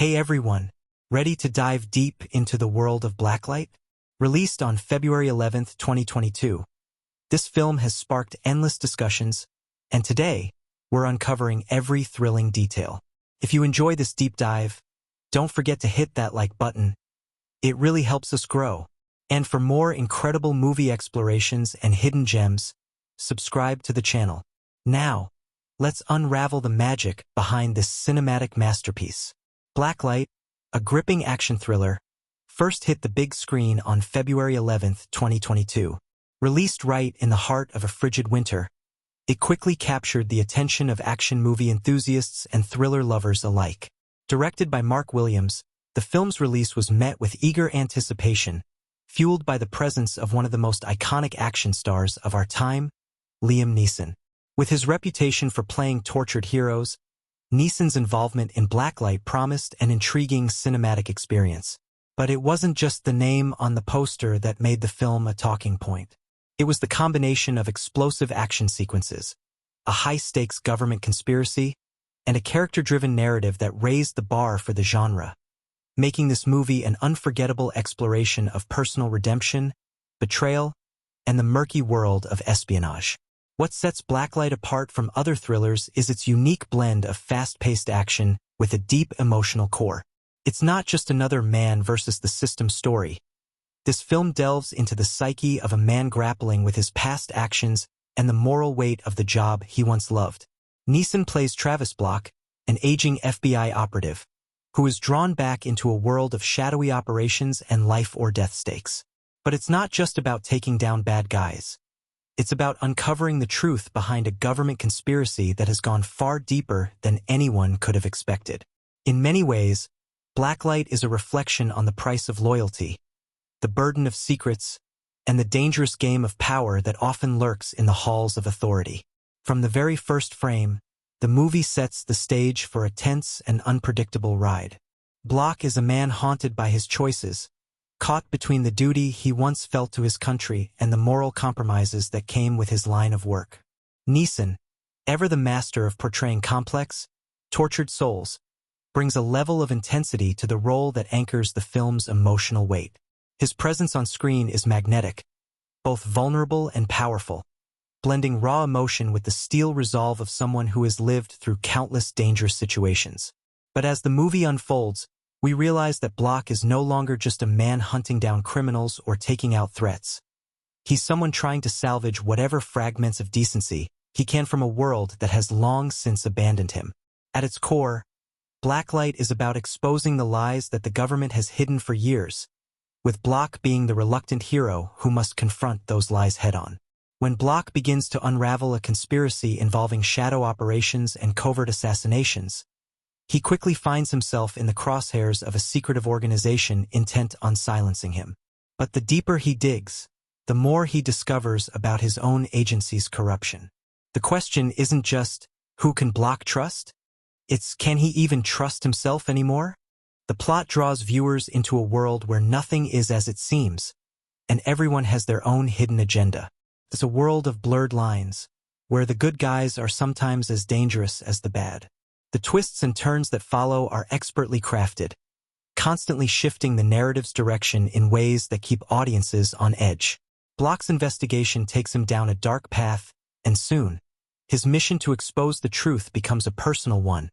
Hey everyone, ready to dive deep into the world of Blacklight? Released on February 11th, 2022, this film has sparked endless discussions, and today, we're uncovering every thrilling detail. If you enjoy this deep dive, don't forget to hit that like button. It really helps us grow. And for more incredible movie explorations and hidden gems, subscribe to the channel. Now, let's unravel the magic behind this cinematic masterpiece. Blacklight, a gripping action thriller, first hit the big screen on February 11th, 2022. Released right in the heart of a frigid winter, it quickly captured the attention of action movie enthusiasts and thriller lovers alike. Directed by Mark Williams, the film's release was met with eager anticipation, fueled by the presence of one of the most iconic action stars of our time, Liam Neeson. With his reputation for playing tortured heroes, Neeson's involvement in Blacklight promised an intriguing cinematic experience. But it wasn't just the name on the poster that made the film a talking point. It was the combination of explosive action sequences, a high-stakes government conspiracy, and a character-driven narrative that raised the bar for the genre, making this movie an unforgettable exploration of personal redemption, betrayal, and the murky world of espionage. What sets Blacklight apart from other thrillers is its unique blend of fast-paced action with a deep emotional core. It's not just another man versus the system story. This film delves into the psyche of a man grappling with his past actions and the moral weight of the job he once loved. Neeson plays Travis Block, an aging FBI operative, who is drawn back into a world of shadowy operations and life-or-death stakes. But it's not just about taking down bad guys. It's about uncovering the truth behind a government conspiracy that has gone far deeper than anyone could have expected. In many ways, Blacklight is a reflection on the price of loyalty, the burden of secrets, and the dangerous game of power that often lurks in the halls of authority. From the very first frame, the movie sets the stage for a tense and unpredictable ride. Block is a man haunted by his choices, caught between the duty he once felt to his country and the moral compromises that came with his line of work. Neeson, ever the master of portraying complex, tortured souls, brings a level of intensity to the role that anchors the film's emotional weight. His presence on screen is magnetic, both vulnerable and powerful, blending raw emotion with the steel resolve of someone who has lived through countless dangerous situations. But as the movie unfolds, we realize that Block is no longer just a man hunting down criminals or taking out threats. He's someone trying to salvage whatever fragments of decency he can from a world that has long since abandoned him. At its core, Blacklight is about exposing the lies that the government has hidden for years, with Block being the reluctant hero who must confront those lies head-on. When Block begins to unravel a conspiracy involving shadow operations and covert assassinations, he quickly finds himself in the crosshairs of a secretive organization intent on silencing him. But the deeper he digs, the more he discovers about his own agency's corruption. The question isn't just, who can Block trust? It's, can he even trust himself anymore? The plot draws viewers into a world where nothing is as it seems, and everyone has their own hidden agenda. It's a world of blurred lines, where the good guys are sometimes as dangerous as the bad. The twists and turns that follow are expertly crafted, constantly shifting the narrative's direction in ways that keep audiences on edge. Block's investigation takes him down a dark path, and soon, his mission to expose the truth becomes a personal one.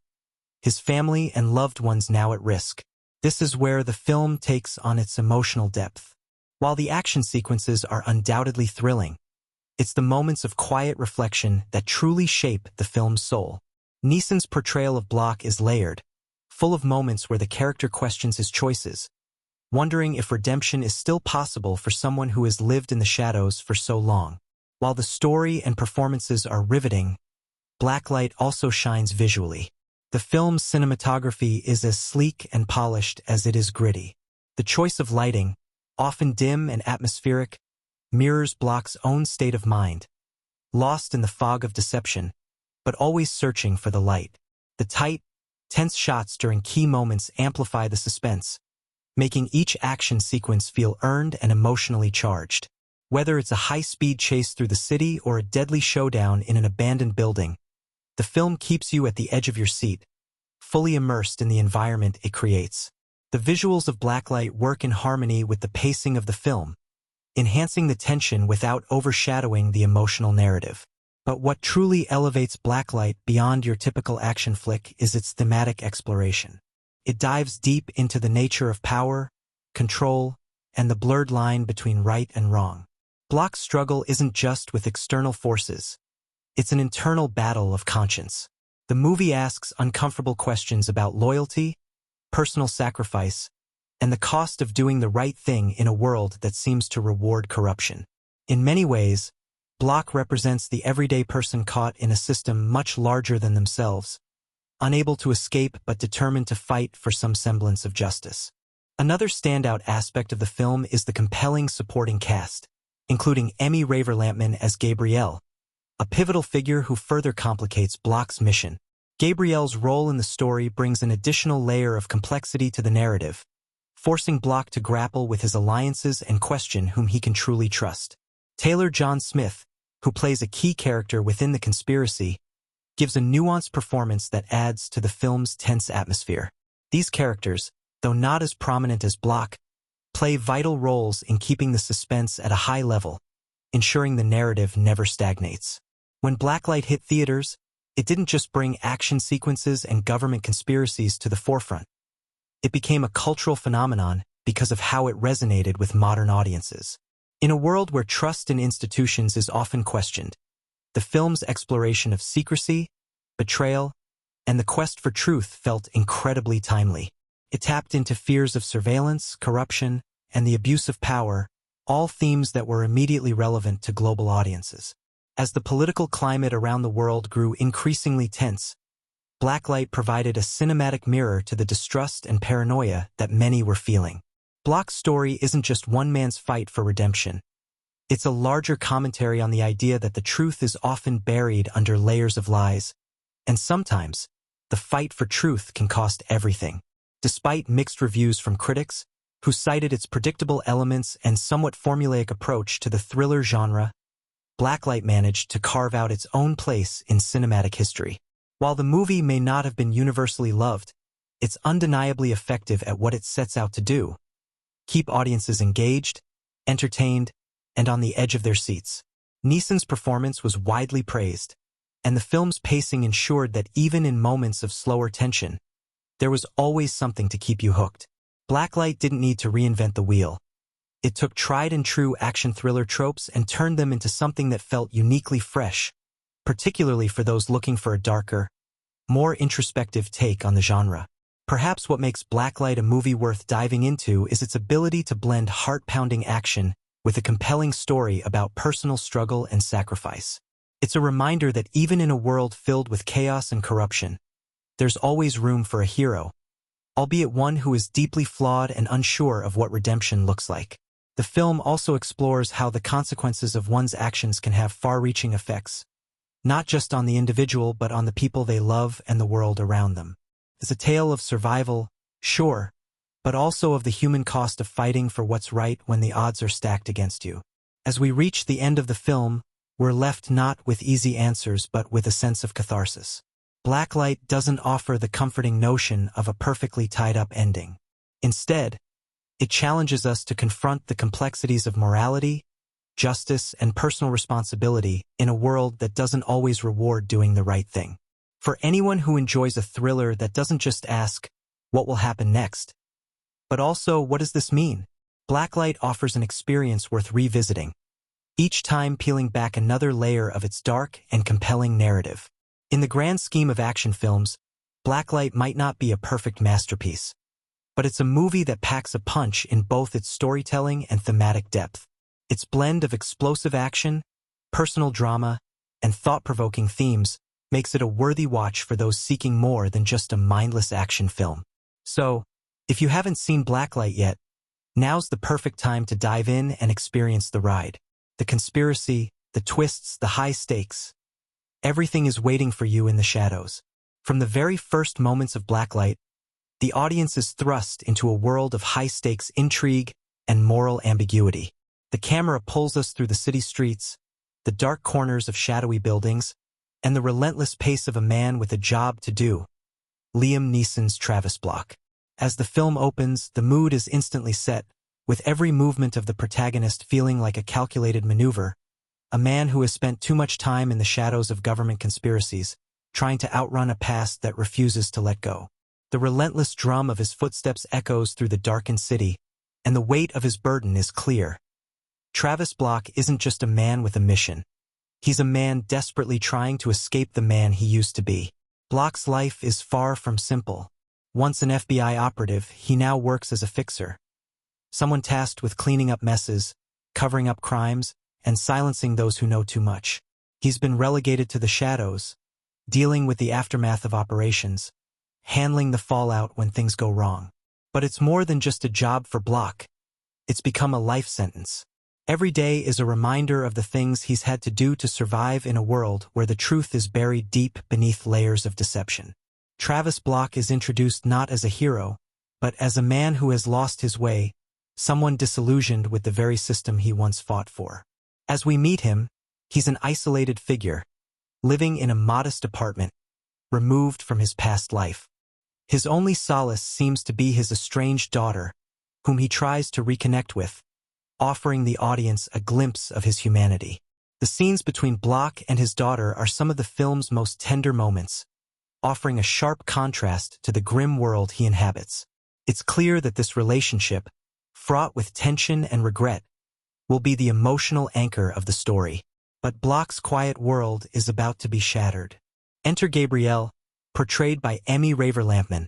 His family and loved ones now at risk. This is where the film takes on its emotional depth. While the action sequences are undoubtedly thrilling, it's the moments of quiet reflection that truly shape the film's soul. Neeson's portrayal of Block is layered, full of moments where the character questions his choices, wondering if redemption is still possible for someone who has lived in the shadows for so long. While the story and performances are riveting, Blacklight also shines visually. The film's cinematography is as sleek and polished as it is gritty. The choice of lighting, often dim and atmospheric, mirrors Block's own state of mind, lost in the fog of deception, but always searching for the light. The tight, tense shots during key moments amplify the suspense, making each action sequence feel earned and emotionally charged. Whether it's a high-speed chase through the city or a deadly showdown in an abandoned building, the film keeps you at the edge of your seat, fully immersed in the environment it creates. The visuals of Blacklight work in harmony with the pacing of the film, enhancing the tension without overshadowing the emotional narrative. But what truly elevates Blacklight beyond your typical action flick is its thematic exploration. It dives deep into the nature of power, control, and the blurred line between right and wrong. Block's struggle isn't just with external forces. It's an internal battle of conscience. The movie asks uncomfortable questions about loyalty, personal sacrifice, and the cost of doing the right thing in a world that seems to reward corruption. In many ways, Block represents the everyday person caught in a system much larger than themselves, unable to escape but determined to fight for some semblance of justice. Another standout aspect of the film is the compelling supporting cast, including Emmy Raver-Lampman as Gabrielle, a pivotal figure who further complicates Block's mission. Gabrielle's role in the story brings an additional layer of complexity to the narrative, forcing Block to grapple with his alliances and question whom he can truly trust. Taylor John Smith, who plays a key character within the conspiracy, gives a nuanced performance that adds to the film's tense atmosphere. These characters, though not as prominent as Block, play vital roles in keeping the suspense at a high level, ensuring the narrative never stagnates. When Blacklight hit theaters, it didn't just bring action sequences and government conspiracies to the forefront. It became a cultural phenomenon because of how it resonated with modern audiences. In a world where trust in institutions is often questioned, the film's exploration of secrecy, betrayal, and the quest for truth felt incredibly timely. It tapped into fears of surveillance, corruption, and the abuse of power, all themes that were immediately relevant to global audiences. As the political climate around the world grew increasingly tense, Blacklight provided a cinematic mirror to the distrust and paranoia that many were feeling. Block's story isn't just one man's fight for redemption. It's a larger commentary on the idea that the truth is often buried under layers of lies, and sometimes, the fight for truth can cost everything. Despite mixed reviews from critics, who cited its predictable elements and somewhat formulaic approach to the thriller genre, Blacklight managed to carve out its own place in cinematic history. While the movie may not have been universally loved, it's undeniably effective at what it sets out to do: keep audiences engaged, entertained, and on the edge of their seats. Neeson's performance was widely praised, and the film's pacing ensured that even in moments of slower tension, there was always something to keep you hooked. Blacklight didn't need to reinvent the wheel. It took tried-and-true action thriller tropes and turned them into something that felt uniquely fresh, particularly for those looking for a darker, more introspective take on the genre. Perhaps what makes Blacklight a movie worth diving into is its ability to blend heart-pounding action with a compelling story about personal struggle and sacrifice. It's a reminder that even in a world filled with chaos and corruption, there's always room for a hero, albeit one who is deeply flawed and unsure of what redemption looks like. The film also explores how the consequences of one's actions can have far-reaching effects, not just on the individual but on the people they love and the world around them. It's a tale of survival, sure, but also of the human cost of fighting for what's right when the odds are stacked against you. As we reach the end of the film, we're left not with easy answers but with a sense of catharsis. Blacklight doesn't offer the comforting notion of a perfectly tied-up ending. Instead, it challenges us to confront the complexities of morality, justice, and personal responsibility in a world that doesn't always reward doing the right thing. For anyone who enjoys a thriller that doesn't just ask, what will happen next, but also, what does this mean? Blacklight offers an experience worth revisiting, each time peeling back another layer of its dark and compelling narrative. In the grand scheme of action films, Blacklight might not be a perfect masterpiece, but it's a movie that packs a punch in both its storytelling and thematic depth. Its blend of explosive action, personal drama, and thought-provoking themes makes it a worthy watch for those seeking more than just a mindless action film. So, if you haven't seen Blacklight yet, now's the perfect time to dive in and experience the ride. The conspiracy, the twists, the high stakes. Everything is waiting for you in the shadows. From the very first moments of Blacklight, the audience is thrust into a world of high-stakes intrigue and moral ambiguity. The camera pulls us through the city streets, the dark corners of shadowy buildings, and the relentless pace of a man with a job to do, Liam Neeson's Travis Block. As the film opens, the mood is instantly set, with every movement of the protagonist feeling like a calculated maneuver, a man who has spent too much time in the shadows of government conspiracies, trying to outrun a past that refuses to let go. The relentless drum of his footsteps echoes through the darkened city, and the weight of his burden is clear. Travis Block isn't just a man with a mission. He's a man desperately trying to escape the man he used to be. Block's life is far from simple. Once an FBI operative, he now works as a fixer. Someone tasked with cleaning up messes, covering up crimes, and silencing those who know too much. He's been relegated to the shadows, dealing with the aftermath of operations, handling the fallout when things go wrong. But it's more than just a job for Block. It's become a life sentence. Every day is a reminder of the things he's had to do to survive in a world where the truth is buried deep beneath layers of deception. Travis Block is introduced not as a hero, but as a man who has lost his way, someone disillusioned with the very system he once fought for. As we meet him, he's an isolated figure, living in a modest apartment, removed from his past life. His only solace seems to be his estranged daughter, whom he tries to reconnect with, offering the audience a glimpse of his humanity. The scenes between Block and his daughter are some of the film's most tender moments, offering a sharp contrast to the grim world he inhabits. It's clear that this relationship, fraught with tension and regret, will be the emotional anchor of the story. But Block's quiet world is about to be shattered. Enter Gabrielle, portrayed by Emmy Raver-Lampman,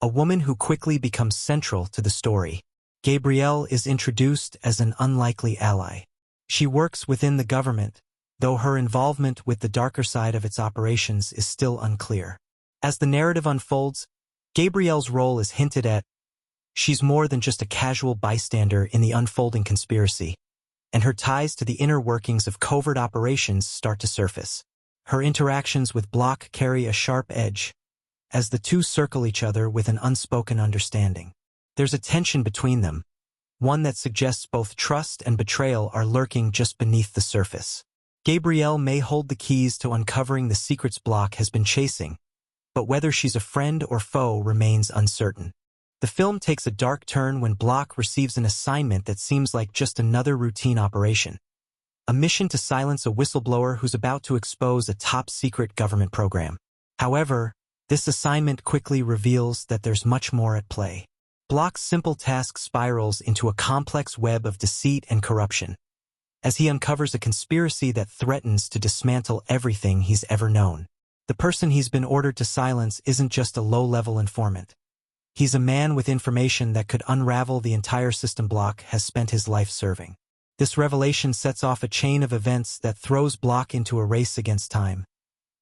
a woman who quickly becomes central to the story. Gabrielle is introduced as an unlikely ally. She works within the government, though her involvement with the darker side of its operations is still unclear. As the narrative unfolds, Gabrielle's role is hinted at. She's more than just a casual bystander in the unfolding conspiracy, and her ties to the inner workings of covert operations start to surface. Her interactions with Block carry a sharp edge, as the two circle each other with an unspoken understanding. There's a tension between them, one that suggests both trust and betrayal are lurking just beneath the surface. Gabrielle may hold the keys to uncovering the secrets Block has been chasing, but whether she's a friend or foe remains uncertain. The film takes a dark turn when Block receives an assignment that seems like just another routine operation. A mission to silence a whistleblower who's about to expose a top-secret government program. However, this assignment quickly reveals that there's much more at play. Block's simple task spirals into a complex web of deceit and corruption, as he uncovers a conspiracy that threatens to dismantle everything he's ever known. The person he's been ordered to silence isn't just a low-level informant. He's a man with information that could unravel the entire system Block has spent his life serving. This revelation sets off a chain of events that throws Block into a race against time,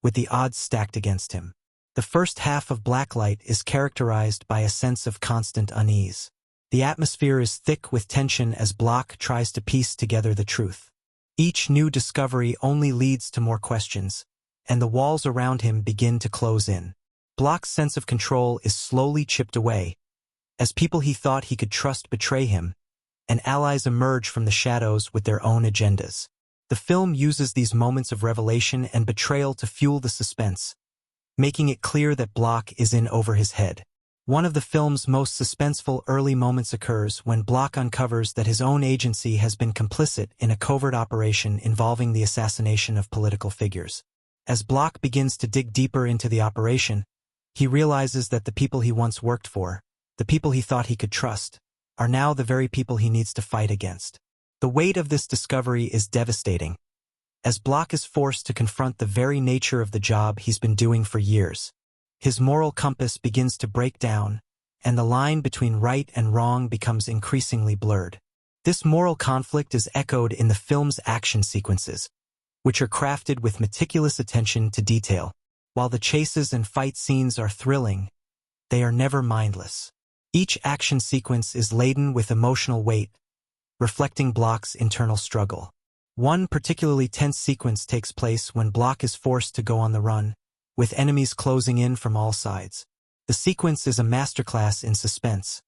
with the odds stacked against him. The first half of Blacklight is characterized by a sense of constant unease. The atmosphere is thick with tension as Block tries to piece together the truth. Each new discovery only leads to more questions, and the walls around him begin to close in. Block's sense of control is slowly chipped away, as people he thought he could trust betray him, and allies emerge from the shadows with their own agendas. The film uses these moments of revelation and betrayal to fuel the suspense, making it clear that Block is in over his head. One of the film's most suspenseful early moments occurs when Block uncovers that his own agency has been complicit in a covert operation involving the assassination of political figures. As Block begins to dig deeper into the operation, he realizes that the people he once worked for, the people he thought he could trust, are now the very people he needs to fight against. The weight of this discovery is devastating, as Block is forced to confront the very nature of the job he's been doing for years. His moral compass begins to break down, and the line between right and wrong becomes increasingly blurred. This moral conflict is echoed in the film's action sequences, which are crafted with meticulous attention to detail. While the chases and fight scenes are thrilling, they are never mindless. Each action sequence is laden with emotional weight, reflecting Block's internal struggle. One particularly tense sequence takes place when Block is forced to go on the run, with enemies closing in from all sides. The sequence is a masterclass in suspense,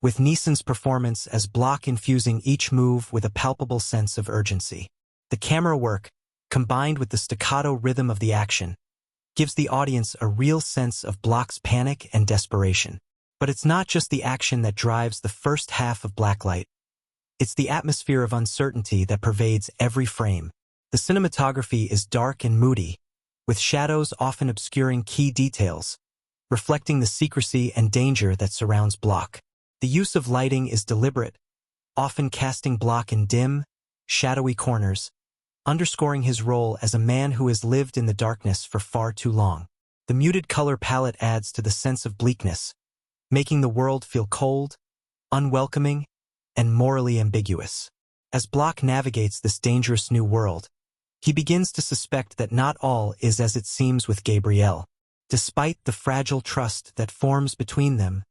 with Neeson's performance as Block infusing each move with a palpable sense of urgency. The camera work, combined with the staccato rhythm of the action, gives the audience a real sense of Block's panic and desperation. But it's not just the action that drives the first half of Blacklight. It's the atmosphere of uncertainty that pervades every frame. The cinematography is dark and moody, with shadows often obscuring key details, reflecting the secrecy and danger that surrounds Block. The use of lighting is deliberate, often casting Block in dim, shadowy corners, underscoring his role as a man who has lived in the darkness for far too long. The muted color palette adds to the sense of bleakness, making the world feel cold, unwelcoming, and morally ambiguous. As Block navigates this dangerous new world, he begins to suspect that not all is as it seems with Gabrielle. Despite the fragile trust that forms between them,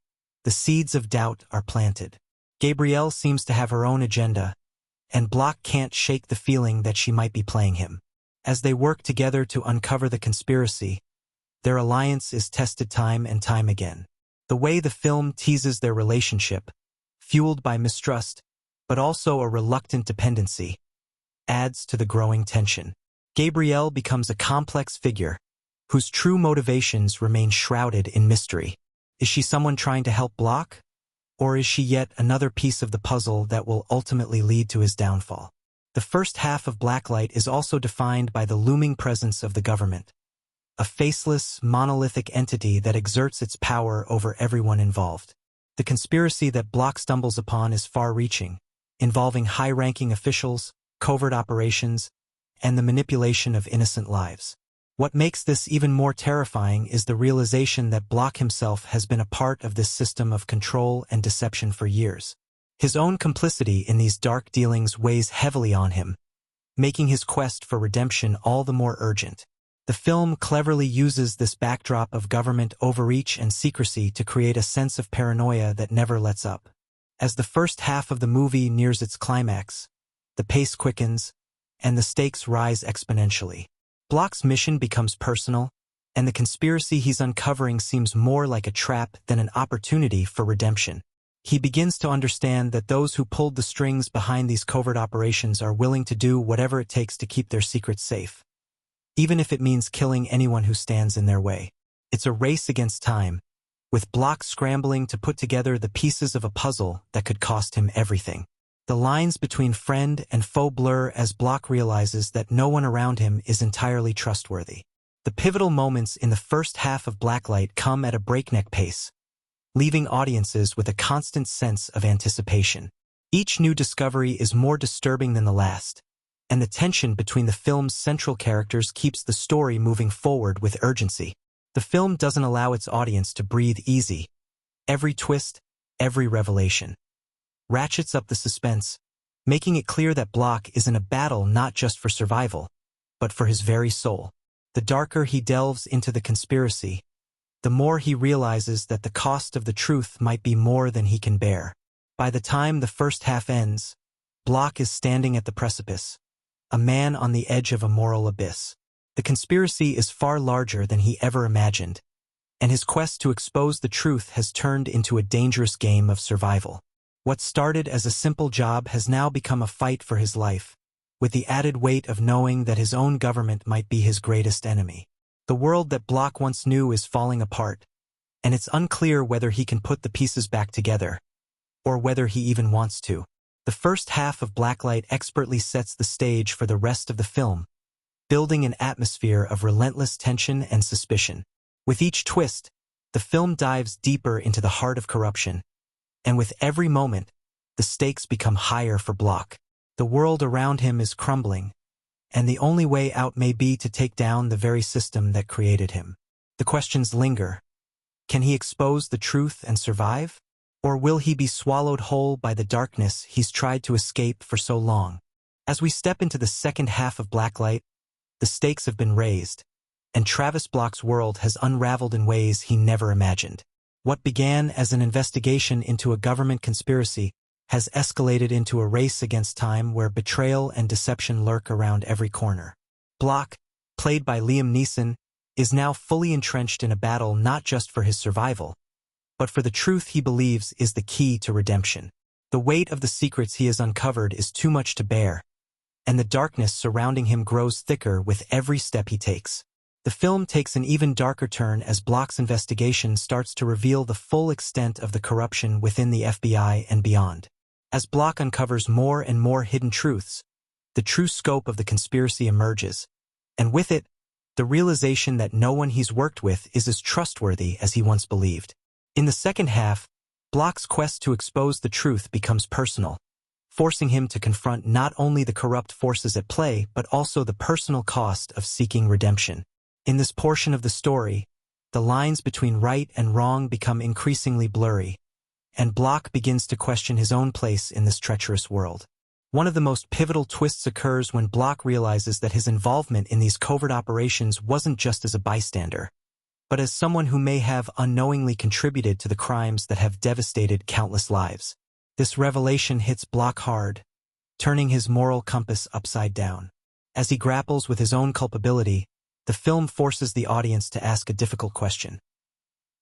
the seeds of doubt are planted. Gabrielle seems to have her own agenda, and Block can't shake the feeling that she might be playing him. As they work together to uncover the conspiracy, their alliance is tested time and time again. The way the film teases their relationship, fueled by mistrust, but also a reluctant dependency, adds to the growing tension. Gabrielle becomes a complex figure, whose true motivations remain shrouded in mystery. Is she someone trying to help Block? Or is she yet another piece of the puzzle that will ultimately lead to his downfall? The first half of Blacklight is also defined by the looming presence of the government, a faceless, monolithic entity that exerts its power over everyone involved. The conspiracy that Block stumbles upon is far-reaching, involving high-ranking officials, covert operations, and the manipulation of innocent lives. What makes this even more terrifying is the realization that Block himself has been a part of this system of control and deception for years. His own complicity in these dark dealings weighs heavily on him, making his quest for redemption all the more urgent. The film cleverly uses this backdrop of government overreach and secrecy to create a sense of paranoia that never lets up. As the first half of the movie nears its climax, the pace quickens, and the stakes rise exponentially. Block's mission becomes personal, and the conspiracy he's uncovering seems more like a trap than an opportunity for redemption. He begins to understand that those who pulled the strings behind these covert operations are willing to do whatever it takes to keep their secrets safe, even if it means killing anyone who stands in their way. It's a race against time, with Block scrambling to put together the pieces of a puzzle that could cost him everything. The lines between friend and foe blur as Block realizes that no one around him is entirely trustworthy. The pivotal moments in the first half of Blacklight come at a breakneck pace, leaving audiences with a constant sense of anticipation. Each new discovery is more disturbing than the last, and the tension between the film's central characters keeps the story moving forward with urgency. The film doesn't allow its audience to breathe easy. Every twist, every revelation ratchets up the suspense, making it clear that Block is in a battle not just for survival, but for his very soul. The darker he delves into the conspiracy, the more he realizes that the cost of the truth might be more than he can bear. By the time the first half ends, Block is standing at the precipice, a man on the edge of a moral abyss. The conspiracy is far larger than he ever imagined, and his quest to expose the truth has turned into a dangerous game of survival. What started as a simple job has now become a fight for his life, with the added weight of knowing that his own government might be his greatest enemy. The world that Block once knew is falling apart, and it's unclear whether he can put the pieces back together, or whether he even wants to. The first half of Blacklight expertly sets the stage for the rest of the film, building an atmosphere of relentless tension and suspicion. With each twist, the film dives deeper into the heart of corruption, and with every moment, the stakes become higher for Block. The world around him is crumbling, and the only way out may be to take down the very system that created him. The questions linger. Can he expose the truth and survive? Or will he be swallowed whole by the darkness he's tried to escape for so long? As we step into the second half of Blacklight, the stakes have been raised, and Travis Block's world has unraveled in ways he never imagined. What began as an investigation into a government conspiracy has escalated into a race against time where betrayal and deception lurk around every corner. Block, played by Liam Neeson, is now fully entrenched in a battle not just for his survival, but for the truth he believes is the key to redemption. The weight of the secrets he has uncovered is too much to bear, and the darkness surrounding him grows thicker with every step he takes. The film takes an even darker turn as Block's investigation starts to reveal the full extent of the corruption within the FBI and beyond. As Block uncovers more and more hidden truths, the true scope of the conspiracy emerges, and with it, the realization that no one he's worked with is as trustworthy as he once believed. In the second half, Block's quest to expose the truth becomes personal, forcing him to confront not only the corrupt forces at play but also the personal cost of seeking redemption. In this portion of the story, the lines between right and wrong become increasingly blurry, and Block begins to question his own place in this treacherous world. One of the most pivotal twists occurs when Block realizes that his involvement in these covert operations wasn't just as a bystander, but as someone who may have unknowingly contributed to the crimes that have devastated countless lives. This revelation hits Block hard, turning his moral compass upside down. As he grapples with his own culpability, the film forces the audience to ask a difficult question.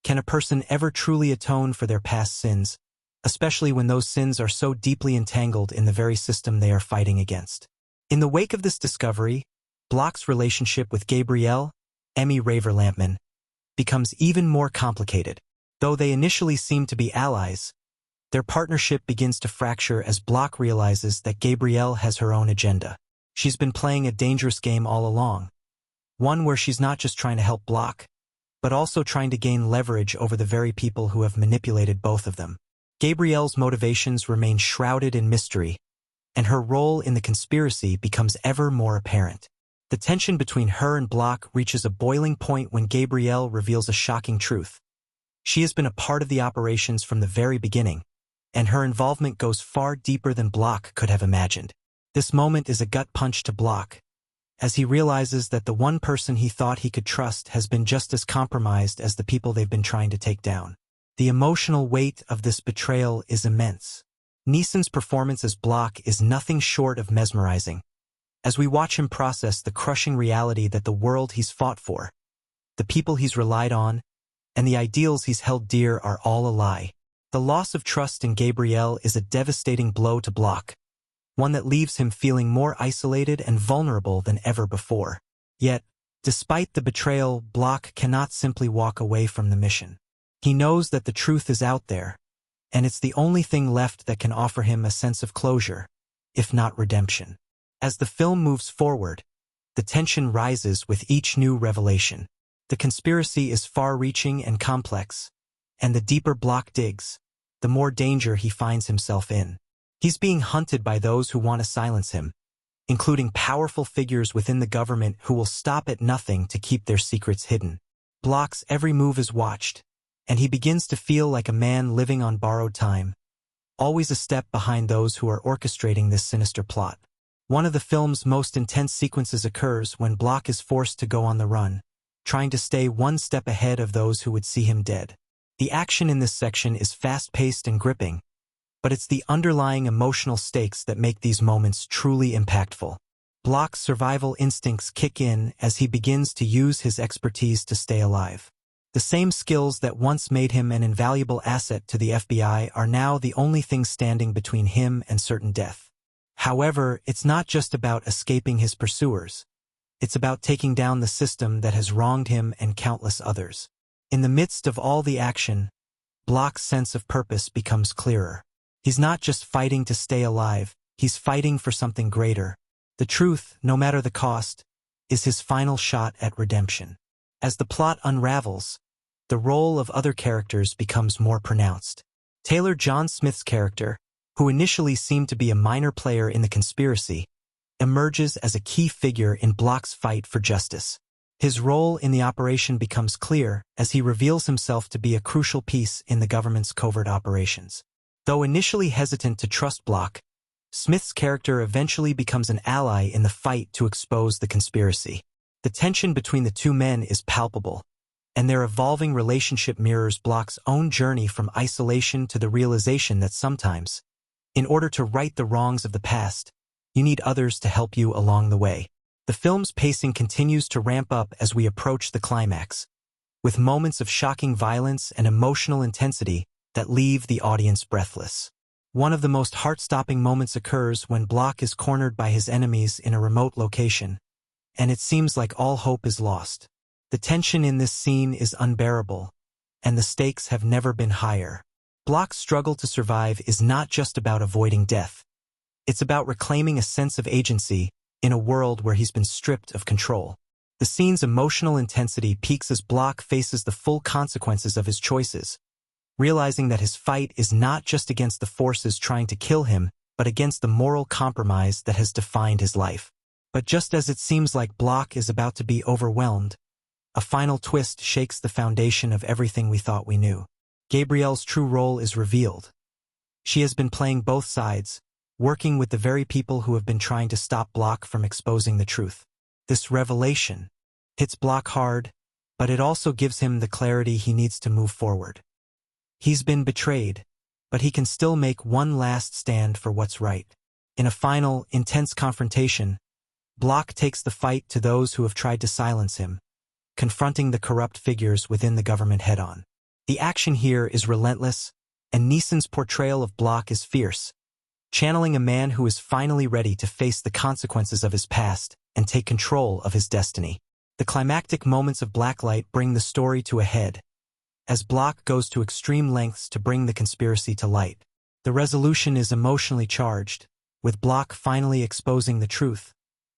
Can a person ever truly atone for their past sins, especially when those sins are so deeply entangled in the very system they are fighting against? In the wake of this discovery, Block's relationship with Gabrielle, Emmy Raver-Lampman, becomes even more complicated. Though they initially seem to be allies, their partnership begins to fracture as Block realizes that Gabrielle has her own agenda. She's been playing a dangerous game all along, one where she's not just trying to help Block, but also trying to gain leverage over the very people who have manipulated both of them. Gabrielle's motivations remain shrouded in mystery, and her role in the conspiracy becomes ever more apparent. The tension between her and Block reaches a boiling point when Gabrielle reveals a shocking truth. She has been a part of the operations from the very beginning, and her involvement goes far deeper than Block could have imagined. This moment is a gut punch to Block, as he realizes that the one person he thought he could trust has been just as compromised as the people they've been trying to take down. The emotional weight of this betrayal is immense. Neeson's performance as Block is nothing short of mesmerizing, as we watch him process the crushing reality that the world he's fought for, the people he's relied on, and the ideals he's held dear are all a lie. The loss of trust in Gabrielle is a devastating blow to Block, one that leaves him feeling more isolated and vulnerable than ever before. Yet, despite the betrayal, Block cannot simply walk away from the mission. He knows that the truth is out there, and it's the only thing left that can offer him a sense of closure, if not redemption. As the film moves forward, the tension rises with each new revelation. The conspiracy is far-reaching and complex, and the deeper Block digs, the more danger he finds himself in. He's being hunted by those who want to silence him, including powerful figures within the government who will stop at nothing to keep their secrets hidden. Block's every move is watched, and he begins to feel like a man living on borrowed time, always a step behind those who are orchestrating this sinister plot. One of the film's most intense sequences occurs when Block is forced to go on the run, trying to stay one step ahead of those who would see him dead. The action in this section is fast-paced and gripping, but it's the underlying emotional stakes that make these moments truly impactful. Block's survival instincts kick in as he begins to use his expertise to stay alive. The same skills that once made him an invaluable asset to the FBI are now the only thing standing between him and certain death. However, it's not just about escaping his pursuers. It's about taking down the system that has wronged him and countless others. In the midst of all the action, Block's sense of purpose becomes clearer. He's not just fighting to stay alive, he's fighting for something greater. The truth, no matter the cost, is his final shot at redemption. As the plot unravels, the role of other characters becomes more pronounced. Taylor John Smith's character, who initially seemed to be a minor player in the conspiracy, emerges as a key figure in Block's fight for justice. His role in the operation becomes clear as he reveals himself to be a crucial piece in the government's covert operations. Though initially hesitant to trust Block, Smith's character eventually becomes an ally in the fight to expose the conspiracy. The tension between the two men is palpable, and their evolving relationship mirrors Block's own journey from isolation to the realization that sometimes, in order to right the wrongs of the past, you need others to help you along the way. The film's pacing continues to ramp up as we approach the climax, with moments of shocking violence and emotional intensity that leave the audience breathless. One of the most heart-stopping moments occurs when Block is cornered by his enemies in a remote location, and it seems like all hope is lost. The tension in this scene is unbearable, and the stakes have never been higher. Block's struggle to survive is not just about avoiding death. It's about reclaiming a sense of agency in a world where he's been stripped of control. The scene's emotional intensity peaks as Block faces the full consequences of his choices, realizing that his fight is not just against the forces trying to kill him, but against the moral compromise that has defined his life. But just as it seems like Block is about to be overwhelmed, a final twist shakes the foundation of everything we thought we knew. Gabrielle's true role is revealed. She has been playing both sides, working with the very people who have been trying to stop Block from exposing the truth. This revelation hits Block hard, but it also gives him the clarity he needs to move forward. He's been betrayed, but he can still make one last stand for what's right. In a final, intense confrontation, Block takes the fight to those who have tried to silence him, confronting the corrupt figures within the government head-on. The action here is relentless, and Neeson's portrayal of Block is fierce, channeling a man who is finally ready to face the consequences of his past and take control of his destiny. The climactic moments of Blacklight bring the story to a head, as Block goes to extreme lengths to bring the conspiracy to light. The resolution is emotionally charged, with Block finally exposing the truth,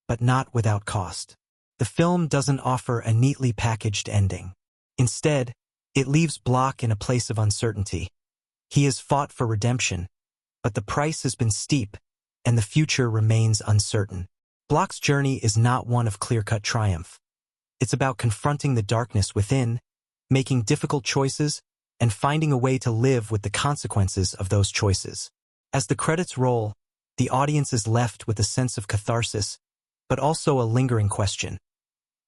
but not without cost. The film doesn't offer a neatly packaged ending. Instead, it leaves Block in a place of uncertainty. He has fought for redemption, but the price has been steep, and the future remains uncertain. Block's journey is not one of clear-cut triumph. It's about confronting the darkness within, making difficult choices, and finding a way to live with the consequences of those choices. As the credits roll, the audience is left with a sense of catharsis, but also a lingering question.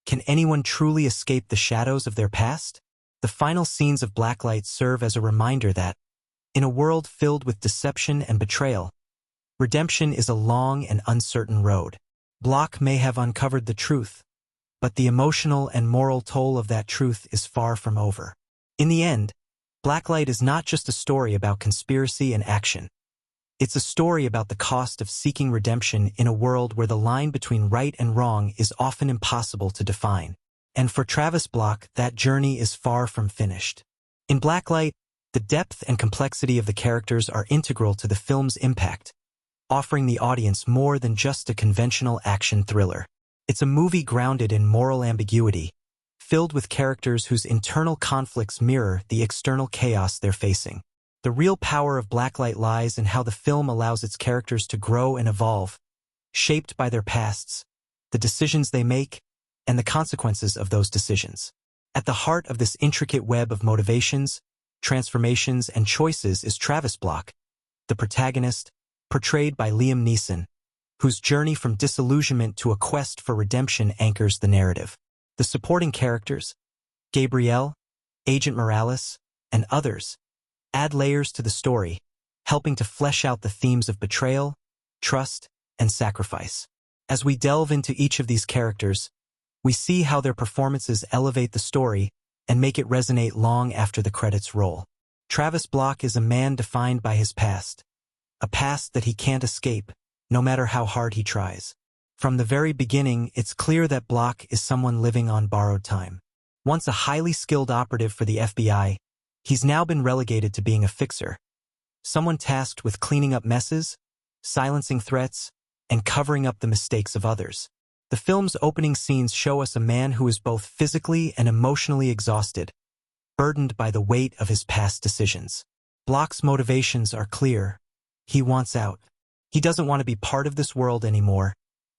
Can anyone truly escape the shadows of their past? The final scenes of Blacklight serve as a reminder that, in a world filled with deception and betrayal, redemption is a long and uncertain road. Block may have uncovered the truth, but the emotional and moral toll of that truth is far from over. In the end, Blacklight is not just a story about conspiracy and action. It's a story about the cost of seeking redemption in a world where the line between right and wrong is often impossible to define. And for Travis Block, that journey is far from finished. In Blacklight, the depth and complexity of the characters are integral to the film's impact, offering the audience more than just a conventional action thriller. It's a movie grounded in moral ambiguity, filled with characters whose internal conflicts mirror the external chaos they're facing. The real power of Blacklight lies in how the film allows its characters to grow and evolve, shaped by their pasts, the decisions they make, and the consequences of those decisions. At the heart of this intricate web of motivations, transformations, and choices is Travis Block, the protagonist, portrayed by Liam Neeson, whose journey from disillusionment to a quest for redemption anchors the narrative. The supporting characters, Gabrielle, Agent Morales, and others, add layers to the story, helping to flesh out the themes of betrayal, trust, and sacrifice. As we delve into each of these characters, we see how their performances elevate the story and make it resonate long after the credits roll. Travis Block is a man defined by his past, a past that he can't escape, no matter how hard he tries. From the very beginning, it's clear that Block is someone living on borrowed time. Once a highly skilled operative for the FBI, he's now been relegated to being a fixer, someone tasked with cleaning up messes, silencing threats, and covering up the mistakes of others. The film's opening scenes show us a man who is both physically and emotionally exhausted, burdened by the weight of his past decisions. Block's motivations are clear. He wants out. He doesn't want to be part of this world anymore,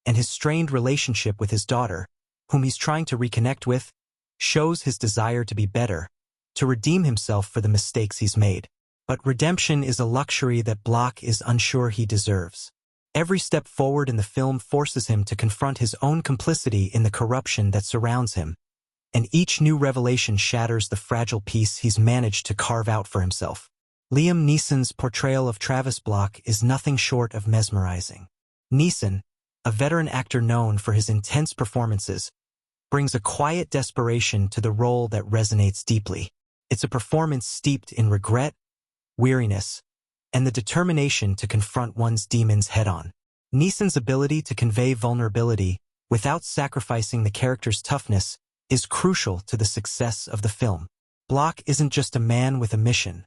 and his strained relationship with his daughter, whom he's trying to reconnect with, shows his desire to be better, to redeem himself for the mistakes he's made. But redemption is a luxury that Block is unsure he deserves. Every step forward in the film forces him to confront his own complicity in the corruption that surrounds him, and each new revelation shatters the fragile peace he's managed to carve out for himself. Liam Neeson's portrayal of Travis Block is nothing short of mesmerizing. Neeson, a veteran actor known for his intense performances, brings a quiet desperation to the role that resonates deeply. It's a performance steeped in regret, weariness, and the determination to confront one's demons head-on. Neeson's ability to convey vulnerability without sacrificing the character's toughness is crucial to the success of the film. Block isn't just a man with a mission.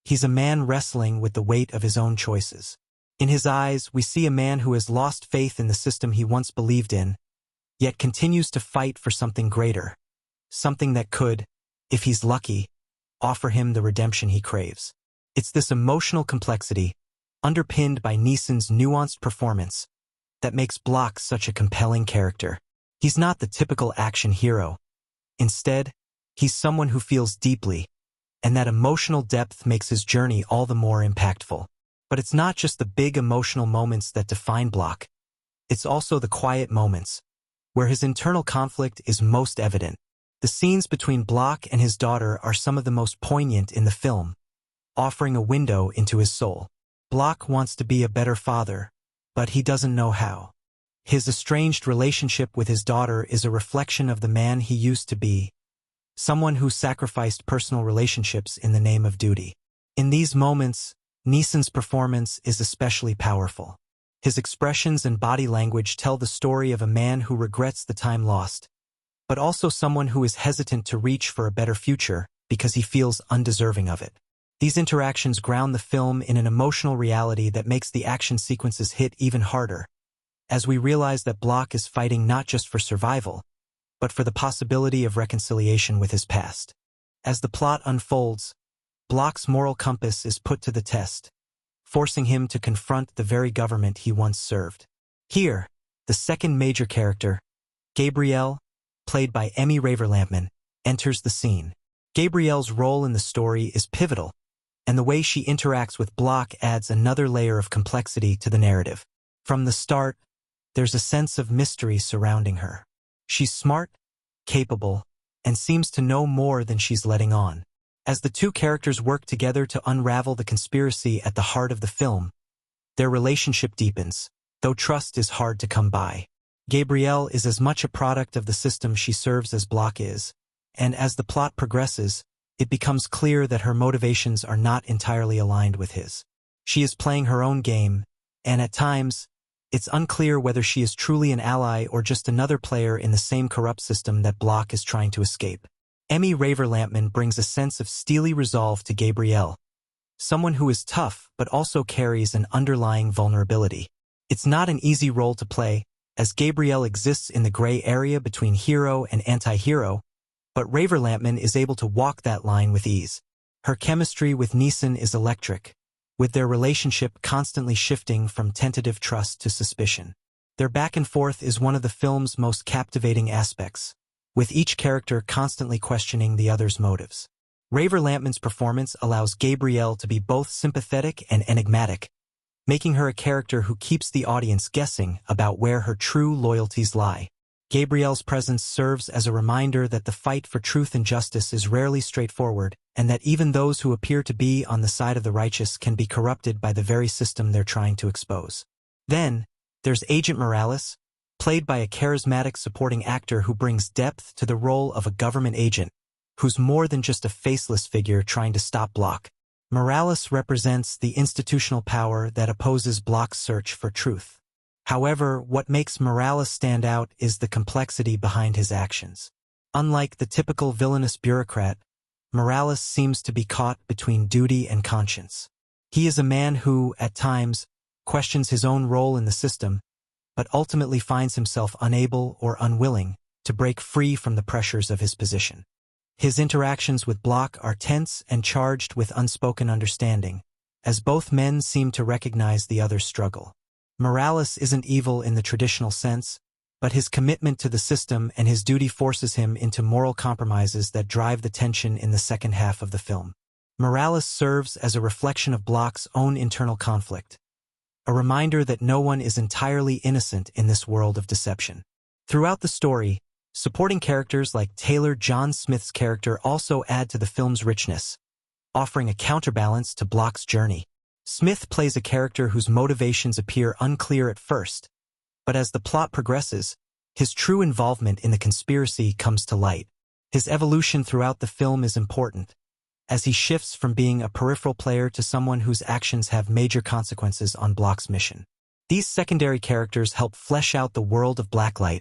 He's a man wrestling with the weight of his own choices. In his eyes, we see a man who has lost faith in the system he once believed in, yet continues to fight for something greater, something that could, if he's lucky, offer him the redemption he craves. It's this emotional complexity, underpinned by Neeson's nuanced performance, that makes Block such a compelling character. He's not the typical action hero. Instead, he's someone who feels deeply, and that emotional depth makes his journey all the more impactful. But it's not just the big emotional moments that define Block. It's also the quiet moments, where his internal conflict is most evident. The scenes between Block and his daughter are some of the most poignant in the film, offering a window into his soul. Block wants to be a better father, but he doesn't know how. His estranged relationship with his daughter is a reflection of the man he used to be, someone who sacrificed personal relationships in the name of duty. In these moments, Neeson's performance is especially powerful. His expressions and body language tell the story of a man who regrets the time lost, but also someone who is hesitant to reach for a better future because he feels undeserving of it. These interactions ground the film in an emotional reality that makes the action sequences hit even harder, as we realize that Block is fighting not just for survival, but for the possibility of reconciliation with his past. As the plot unfolds, Block's moral compass is put to the test, forcing him to confront the very government he once served. Here, the second major character, Gabrielle, played by Emmy Raver-Lampman, enters the scene. Gabrielle's role in the story is pivotal, and the way she interacts with Block adds another layer of complexity to the narrative. From the start, there's a sense of mystery surrounding her. She's smart, capable, and seems to know more than she's letting on. As the two characters work together to unravel the conspiracy at the heart of the film, their relationship deepens, though trust is hard to come by. Gabrielle is as much a product of the system she serves as Block is, and as the plot progresses, it becomes clear that her motivations are not entirely aligned with his. She is playing her own game, and at times, it's unclear whether she is truly an ally or just another player in the same corrupt system that Block is trying to escape. Emmy Raver-Lampman brings a sense of steely resolve to Gabrielle, someone who is tough but also carries an underlying vulnerability. It's not an easy role to play, as Gabrielle exists in the gray area between hero and anti-hero, but Raver-Lampman is able to walk that line with ease. Her chemistry with Neeson is electric, with their relationship constantly shifting from tentative trust to suspicion. Their back and forth is one of the film's most captivating aspects, with each character constantly questioning the other's motives. Raver-Lampman's performance allows Gabrielle to be both sympathetic and enigmatic, making her a character who keeps the audience guessing about where her true loyalties lie. Gabrielle's presence serves as a reminder that the fight for truth and justice is rarely straightforward, and that even those who appear to be on the side of the righteous can be corrupted by the very system they're trying to expose. Then, there's Agent Morales, played by a charismatic supporting actor who brings depth to the role of a government agent, who's more than just a faceless figure trying to stop Block. Morales represents the institutional power that opposes Block's search for truth. However, what makes Morales stand out is the complexity behind his actions. Unlike the typical villainous bureaucrat, Morales seems to be caught between duty and conscience. He is a man who, at times, questions his own role in the system, but ultimately finds himself unable or unwilling to break free from the pressures of his position. His interactions with Block are tense and charged with unspoken understanding, as both men seem to recognize the other's struggle. Morales isn't evil in the traditional sense, but his commitment to the system and his duty forces him into moral compromises that drive the tension in the second half of the film. Morales serves as a reflection of Block's own internal conflict, a reminder that no one is entirely innocent in this world of deception. Throughout the story, supporting characters like Taylor John Smith's character also add to the film's richness, offering a counterbalance to Block's journey. Smith plays a character whose motivations appear unclear at first, but as the plot progresses, his true involvement in the conspiracy comes to light. His evolution throughout the film is important, as he shifts from being a peripheral player to someone whose actions have major consequences on Block's mission. These secondary characters help flesh out the world of Blacklight,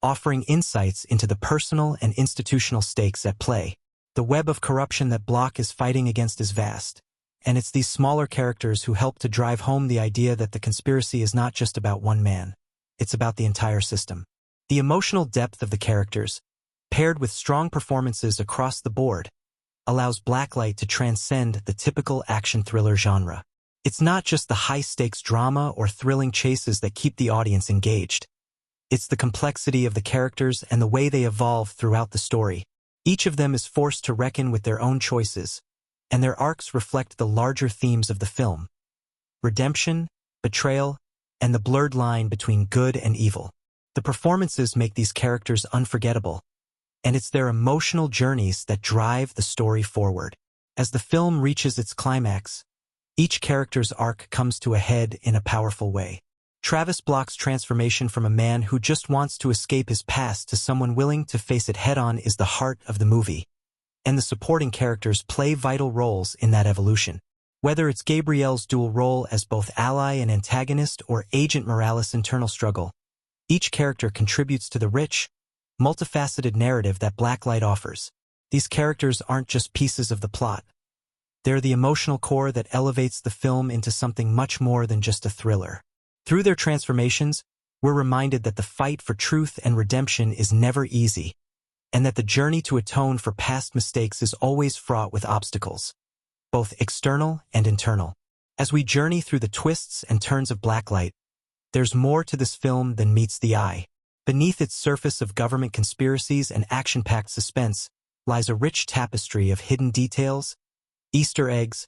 offering insights into the personal and institutional stakes at play. The web of corruption that Block is fighting against is vast, and it's these smaller characters who help to drive home the idea that the conspiracy is not just about one man, it's about the entire system. The emotional depth of the characters, paired with strong performances across the board, allows Blacklight to transcend the typical action thriller genre. It's not just the high-stakes drama or thrilling chases that keep the audience engaged. It's the complexity of the characters and the way they evolve throughout the story. Each of them is forced to reckon with their own choices, and their arcs reflect the larger themes of the film: redemption, betrayal, and the blurred line between good and evil. The performances make these characters unforgettable, and it's their emotional journeys that drive the story forward. As the film reaches its climax, each character's arc comes to a head in a powerful way. Travis Block's transformation from a man who just wants to escape his past to someone willing to face it head-on is the heart of the movie, and the supporting characters play vital roles in that evolution. Whether it's Gabrielle's dual role as both ally and antagonist or Agent Morales' internal struggle, each character contributes to the rich, multifaceted narrative that Blacklight offers. These characters aren't just pieces of the plot. They're the emotional core that elevates the film into something much more than just a thriller. Through their transformations, we're reminded that the fight for truth and redemption is never easy, and that the journey to atone for past mistakes is always fraught with obstacles, both external and internal. As we journey through the twists and turns of Blacklight, there's more to this film than meets the eye. Beneath its surface of government conspiracies and action-packed suspense lies a rich tapestry of hidden details, Easter eggs,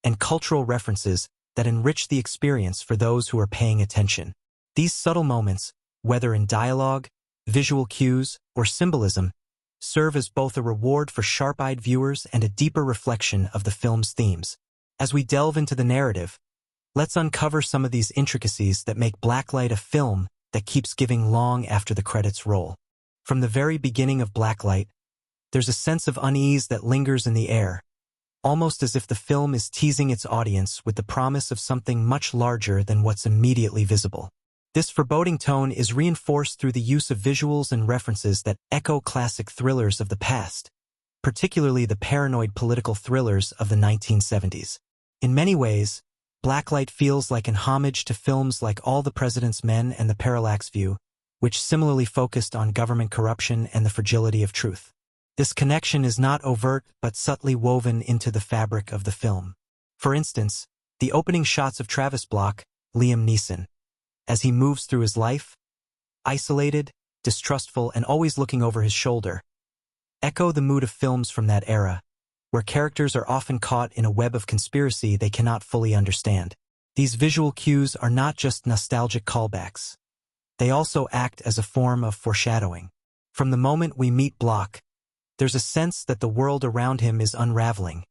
and cultural references that enrich the experience for those who are paying attention. These subtle moments, whether in dialogue, visual cues, or symbolism, serve as both a reward for sharp-eyed viewers and a deeper reflection of the film's themes. As we delve into the narrative, let's uncover some of these intricacies that make Blacklight a film that keeps giving long after the credits roll. From the very beginning of Blacklight, there's a sense of unease that lingers in the air, almost as if the film is teasing its audience with the promise of something much larger than what's immediately visible. This foreboding tone is reinforced through the use of visuals and references that echo classic thrillers of the past, particularly the paranoid political thrillers of the 1970s. In many ways, Blacklight feels like an homage to films like All the President's Men and The Parallax View, which similarly focused on government corruption and the fragility of truth. This connection is not overt but subtly woven into the fabric of the film. For instance, the opening shots of Travis Block, Liam Neeson, as he moves through his life, isolated, distrustful, and always looking over his shoulder, echo the mood of films from that era, where characters are often caught in a web of conspiracy they cannot fully understand. These visual cues are not just nostalgic callbacks. They also act as a form of foreshadowing. From the moment we meet Block, there's a sense that the world around him is unraveling,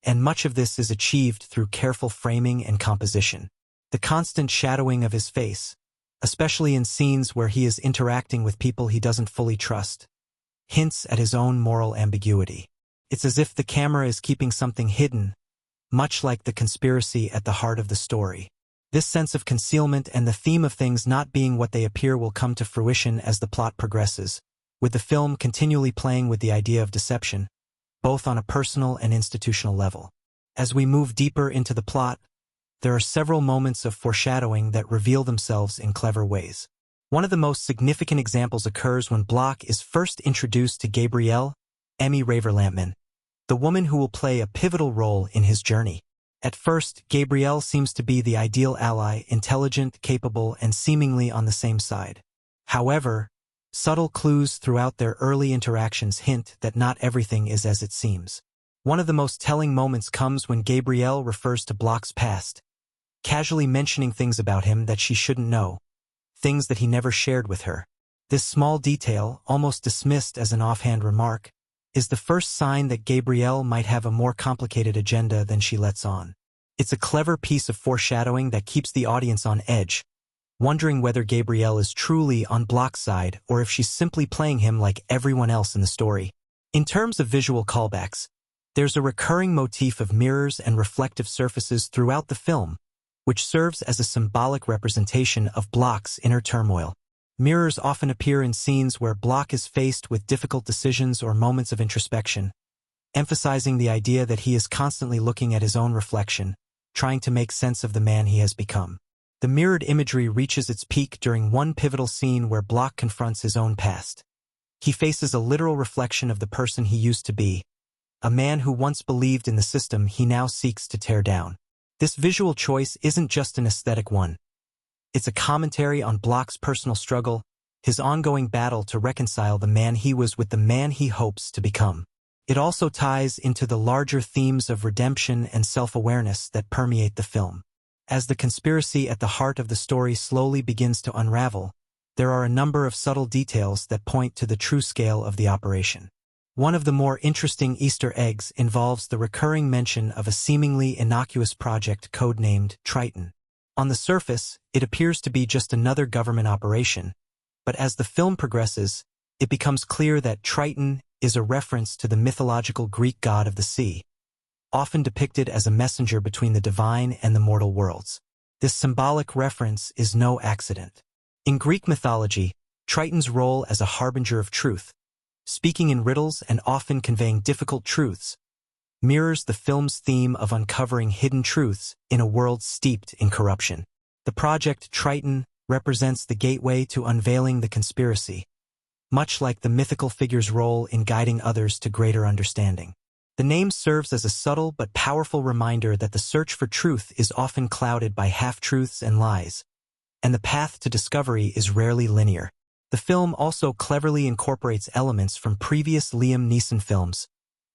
and much of this is achieved through careful framing and composition. The constant shadowing of his face, especially in scenes where he is interacting with people he doesn't fully trust, hints at his own moral ambiguity. It's as if the camera is keeping something hidden, much like the conspiracy at the heart of the story. This sense of concealment and the theme of things not being what they appear will come to fruition as the plot progresses, with the film continually playing with the idea of deception, both on a personal and institutional level. As we move deeper into the plot, there are several moments of foreshadowing that reveal themselves in clever ways. One of the most significant examples occurs when Block is first introduced to Gabrielle, Emmy Raver-Lampman, the woman who will play a pivotal role in his journey. At first, Gabrielle seems to be the ideal ally, intelligent, capable, and seemingly on the same side. However, subtle clues throughout their early interactions hint that not everything is as it seems. One of the most telling moments comes when Gabrielle refers to Block's past, casually mentioning things about him that she shouldn't know, things that he never shared with her. This small detail, almost dismissed as an offhand remark, is the first sign that Gabrielle might have a more complicated agenda than she lets on. It's a clever piece of foreshadowing that keeps the audience on edge, wondering whether Gabrielle is truly on Block's side or if she's simply playing him like everyone else in the story. In terms of visual callbacks, there's a recurring motif of mirrors and reflective surfaces throughout the film, which serves as a symbolic representation of Block's inner turmoil. Mirrors often appear in scenes where Block is faced with difficult decisions or moments of introspection, emphasizing the idea that he is constantly looking at his own reflection, trying to make sense of the man he has become. The mirrored imagery reaches its peak during one pivotal scene where Block confronts his own past. He faces a literal reflection of the person he used to be, a man who once believed in the system he now seeks to tear down. This visual choice isn't just an aesthetic one. It's a commentary on Block's personal struggle, his ongoing battle to reconcile the man he was with the man he hopes to become. It also ties into the larger themes of redemption and self-awareness that permeate the film. As the conspiracy at the heart of the story slowly begins to unravel, there are a number of subtle details that point to the true scale of the operation. One of the more interesting Easter eggs involves the recurring mention of a seemingly innocuous project codenamed Triton. On the surface, it appears to be just another government operation, but as the film progresses, it becomes clear that Triton is a reference to the mythological Greek god of the sea, often depicted as a messenger between the divine and the mortal worlds. This symbolic reference is no accident. In Greek mythology, Triton's role as a harbinger of truth, speaking in riddles and often conveying difficult truths, mirrors the film's theme of uncovering hidden truths in a world steeped in corruption. The Project Triton represents the gateway to unveiling the conspiracy, much like the mythical figure's role in guiding others to greater understanding. The name serves as a subtle but powerful reminder that the search for truth is often clouded by half-truths and lies, and the path to discovery is rarely linear. The film also cleverly incorporates elements from previous Liam Neeson films,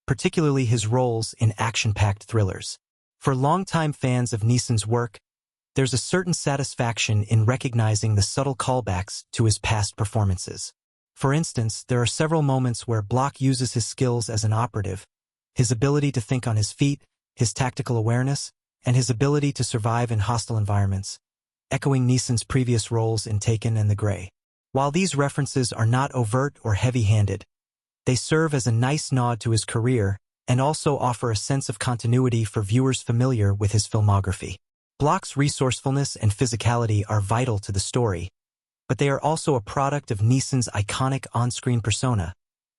particularly his roles in action-packed thrillers. For longtime fans of Neeson's work, there's a certain satisfaction in recognizing the subtle callbacks to his past performances. For instance, there are several moments where Block uses his skills as an operative, his ability to think on his feet, his tactical awareness, and his ability to survive in hostile environments, echoing Neeson's previous roles in Taken and The Grey. While these references are not overt or heavy-handed, they serve as a nice nod to his career and also offer a sense of continuity for viewers familiar with his filmography. Block's resourcefulness and physicality are vital to the story, but they are also a product of Neeson's iconic on-screen persona,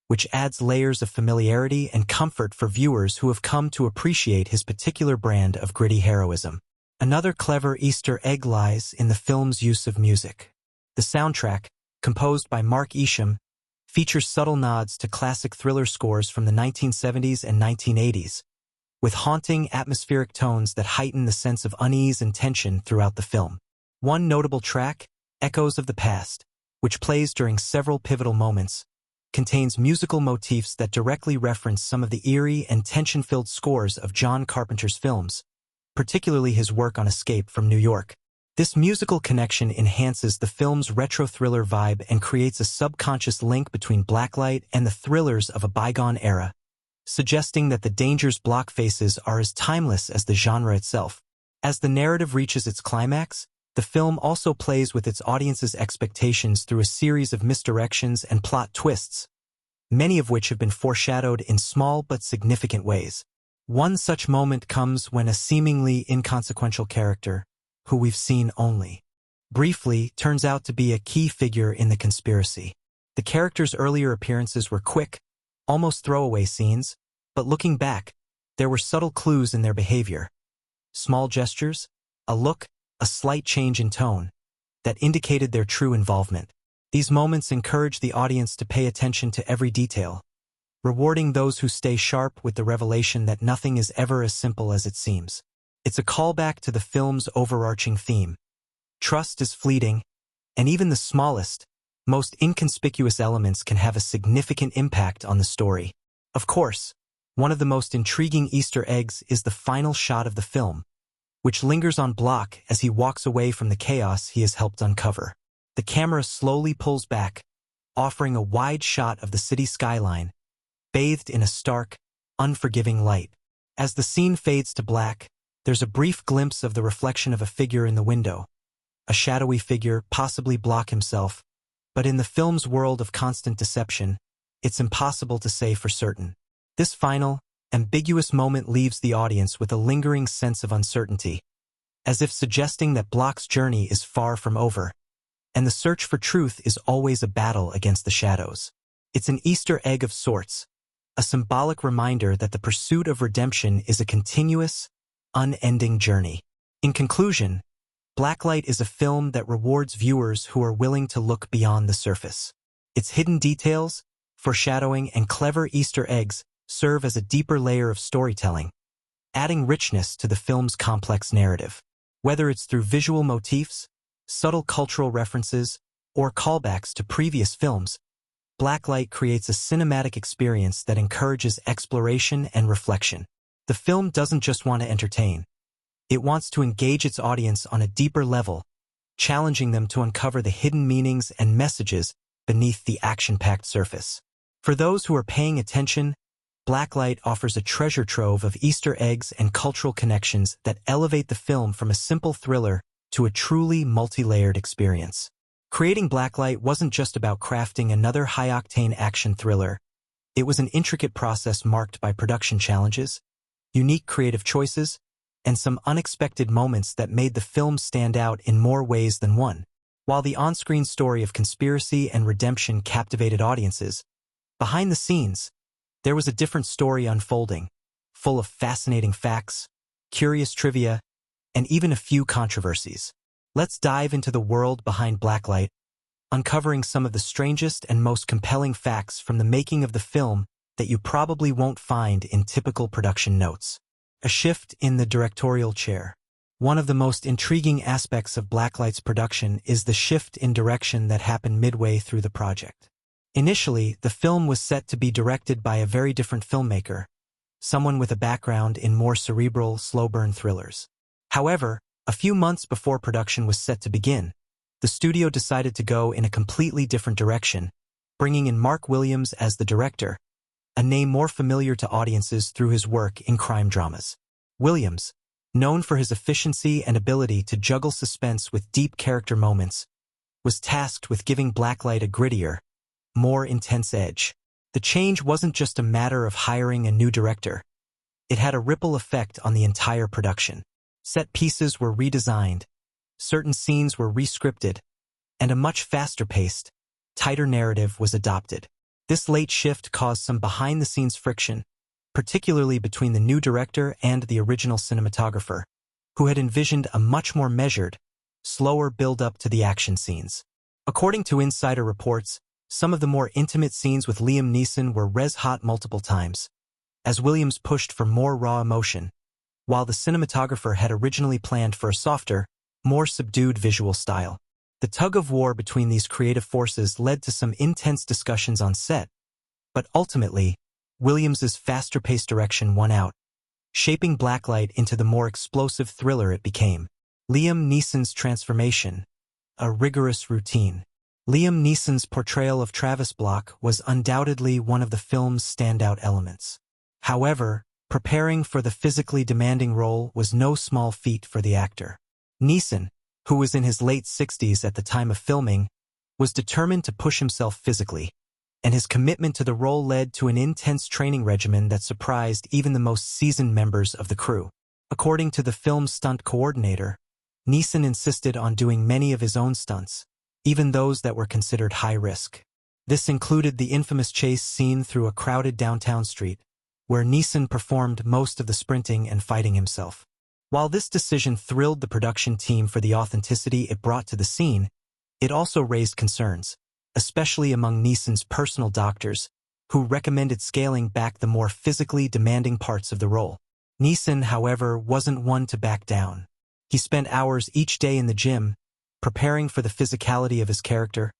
which adds layers of familiarity and comfort for viewers who have come to appreciate his particular brand of gritty heroism. Another clever Easter egg lies in the film's use of music. The soundtrack, composed by Mark Isham, features subtle nods to classic thriller scores from the 1970s and 1980s, with haunting atmospheric tones that heighten the sense of unease and tension throughout the film. One notable track, Echoes of the Past, which plays during several pivotal moments, contains musical motifs that directly reference some of the eerie and tension-filled scores of John Carpenter's films, particularly his work on Escape from New York. This musical connection enhances the film's retro thriller vibe and creates a subconscious link between Blacklight and the thrillers of a bygone era, suggesting that the dangers Block faces are as timeless as the genre itself. As the narrative reaches its climax, the film also plays with its audience's expectations through a series of misdirections and plot twists, many of which have been foreshadowed in small but significant ways. One such moment comes when a seemingly inconsequential character, who we've seen only briefly, turns out to be a key figure in the conspiracy. The character's earlier appearances were quick, almost throwaway scenes, but looking back, there were subtle clues in their behavior. Small gestures, a look, a slight change in tone, that indicated their true involvement. These moments encourage the audience to pay attention to every detail, rewarding those who stay sharp with the revelation that nothing is ever as simple as it seems. It's a callback to the film's overarching theme. Trust is fleeting, and even the smallest, most inconspicuous elements can have a significant impact on the story. Of course, one of the most intriguing Easter eggs is the final shot of the film, which lingers on Block as he walks away from the chaos he has helped uncover. The camera slowly pulls back, offering a wide shot of the city skyline, bathed in a stark, unforgiving light. As the scene fades to black, there's a brief glimpse of the reflection of a figure in the window, a shadowy figure, possibly Block himself, but in the film's world of constant deception, it's impossible to say for certain. This final, ambiguous moment leaves the audience with a lingering sense of uncertainty, as if suggesting that Block's journey is far from over. and the search for truth is always a battle against the shadows. It's an Easter egg of sorts, a symbolic reminder that the pursuit of redemption is a continuous, unending journey. In conclusion, Blacklight is a film that rewards viewers who are willing to look beyond the surface. Its hidden details, foreshadowing, and clever Easter eggs serve as a deeper layer of storytelling, adding richness to the film's complex narrative. Whether it's through visual motifs, subtle cultural references, or callbacks to previous films, Blacklight creates a cinematic experience that encourages exploration and reflection. The film doesn't just want to entertain. It wants to engage its audience on a deeper level, challenging them to uncover the hidden meanings and messages beneath the action-packed surface. For those who are paying attention, Blacklight offers a treasure trove of Easter eggs and cultural connections that elevate the film from a simple thriller to a truly multi-layered experience. Creating Blacklight wasn't just about crafting another high-octane action thriller. It was an intricate process marked by production challenges, unique creative choices, and some unexpected moments that made the film stand out in more ways than one. While the on-screen story of conspiracy and redemption captivated audiences, behind the scenes, there was a different story unfolding, full of fascinating facts, curious trivia, and even a few controversies. Let's dive into the world behind Blacklight, uncovering some of the strangest and most compelling facts from the making of the film that you probably won't find in typical production notes. A shift in the directorial chair. One of the most intriguing aspects of Blacklight's production is the shift in direction that happened midway through the project. Initially, the film was set to be directed by a very different filmmaker, someone with a background in more cerebral, slow-burn thrillers. However, a few months before production was set to begin, the studio decided to go in a completely different direction, bringing in Mark Williams as the director, a name more familiar to audiences through his work in crime dramas. Williams, known for his efficiency and ability to juggle suspense with deep character moments, was tasked with giving Blacklight a grittier, more intense edge. The change wasn't just a matter of hiring a new director. It had a ripple effect on the entire production. Set pieces were redesigned, certain scenes were rescripted, and a much faster-paced, tighter narrative was adopted. This late shift caused some behind-the-scenes friction, particularly between the new director and the original cinematographer, who had envisioned a much more measured, slower build-up to the action scenes. According to insider reports, some of the more intimate scenes with Liam Neeson were red-hot multiple times, as Williams pushed for more raw emotion, while the cinematographer had originally planned for a softer, more subdued visual style. The tug-of-war between these creative forces led to some intense discussions on set, but ultimately, Williams's faster-paced direction won out, shaping Blacklight into the more explosive thriller it became. Liam Neeson's transformation, a rigorous routine. Liam Neeson's portrayal of Travis Block was undoubtedly one of the film's standout elements. However, preparing for the physically demanding role was no small feat for the actor. Neeson, who was in his late 60s at the time of filming, was determined to push himself physically, and his commitment to the role led to an intense training regimen that surprised even the most seasoned members of the crew. According to the film's stunt coordinator, Neeson insisted on doing many of his own stunts, even those that were considered high risk. This included the infamous chase scene through a crowded downtown street, where Neeson performed most of the sprinting and fighting himself. While this decision thrilled the production team for the authenticity it brought to the scene, it also raised concerns, especially among Neeson's personal doctors, who recommended scaling back the more physically demanding parts of the role. Neeson, however, wasn't one to back down. He spent hours each day in the gym, preparing for the physicality of his character,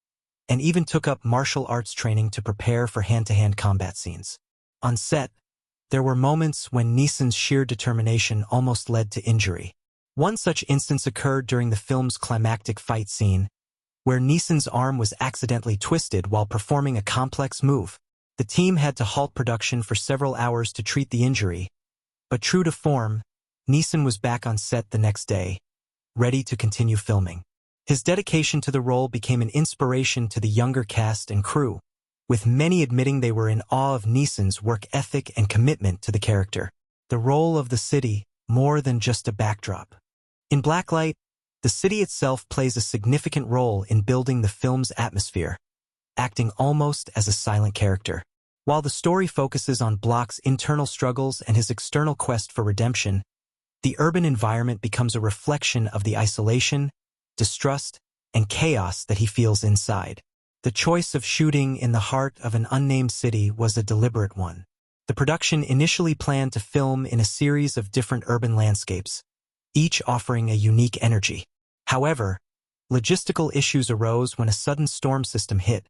and even took up martial arts training to prepare for hand-to-hand combat scenes. On set, there were moments when Neeson's sheer determination almost led to injury. One such instance occurred during the film's climactic fight scene, where Neeson's arm was accidentally twisted while performing a complex move. The team had to halt production for several hours to treat the injury, but true to form, Neeson was back on set the next day, ready to continue filming. His dedication to the role became an inspiration to the younger cast and crew, with many admitting they were in awe of Neeson's work ethic and commitment to the character. The role of the city, more than just a backdrop. In Blacklight, The city itself plays a significant role in building the film's atmosphere, acting almost as a silent character. While the story focuses on Block's internal struggles and his external quest for redemption, the urban environment becomes a reflection of the isolation, distrust, and chaos that he feels inside. The choice of shooting in the heart of an unnamed city was a deliberate one. The production initially planned to film in a series of different urban landscapes, each offering a unique energy. However, logistical issues arose when a sudden storm system hit,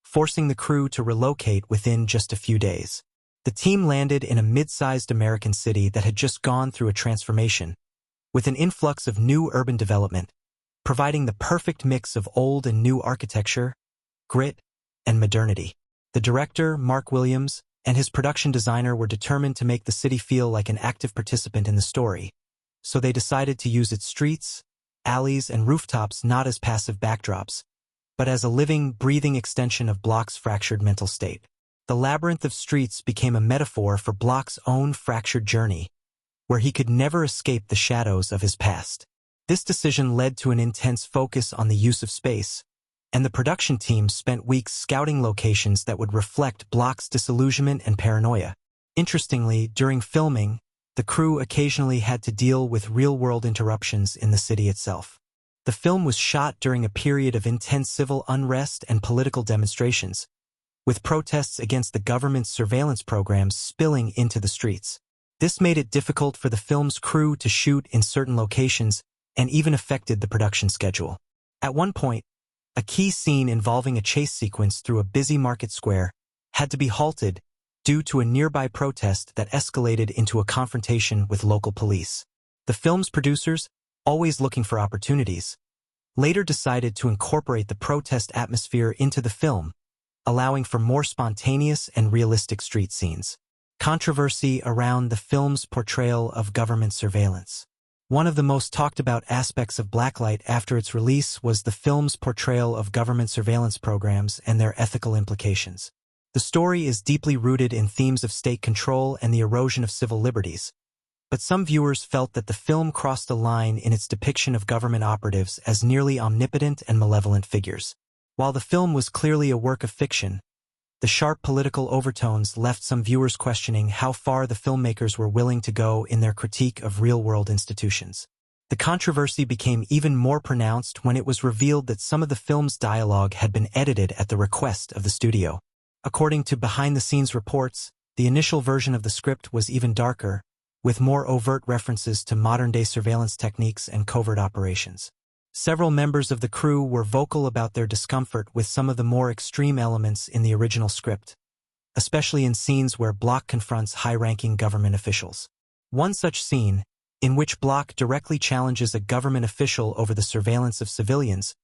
forcing the crew to relocate within just a few days. The team landed in a mid-sized American city that had just gone through a transformation, with an influx of new urban development, providing the perfect mix of old and new architecture, grit, and modernity. The director, Mark Williams, and his production designer were determined to make the city feel like an active participant in the story, so they decided to use its streets, alleys, and rooftops not as passive backdrops, but as a living, breathing extension of Block's fractured mental state. The labyrinth of streets became a metaphor for Block's own fractured journey, where he could never escape the shadows of his past. This decision led to an intense focus on the use of space, and the production team spent weeks scouting locations that would reflect Block's disillusionment and paranoia. Interestingly, during filming, the crew occasionally had to deal with real-world interruptions in the city itself. The film was shot during a period of intense civil unrest and political demonstrations, with protests against the government's surveillance programs spilling into the streets. This made it difficult for the film's crew to shoot in certain locations and even affected the production schedule. At one point, a key scene involving a chase sequence through a busy market square had to be halted due to a nearby protest that escalated into a confrontation with local police. The film's producers, always looking for opportunities, later decided to incorporate the protest atmosphere into the film, allowing for more spontaneous and realistic street scenes. Controversy around the film's portrayal of government surveillance. One of the most talked about aspects of Blacklight after its release was the film's portrayal of government surveillance programs and their ethical implications. The story is deeply rooted in themes of state control and the erosion of civil liberties, but some viewers felt that the film crossed a line in its depiction of government operatives as nearly omnipotent and malevolent figures. While the film was clearly a work of fiction, the sharp political overtones left some viewers questioning how far the filmmakers were willing to go in their critique of real-world institutions. The controversy became even more pronounced when it was revealed that some of the film's dialogue had been edited at the request of the studio. According to behind-the-scenes reports, the initial version of the script was even darker, with more overt references to modern-day surveillance techniques and covert operations. Several members of the crew were vocal about their discomfort with some of the more extreme elements in the original script, especially in scenes where Block confronts high-ranking government officials. One such scene, in which Block directly challenges a government official over the surveillance of civilians,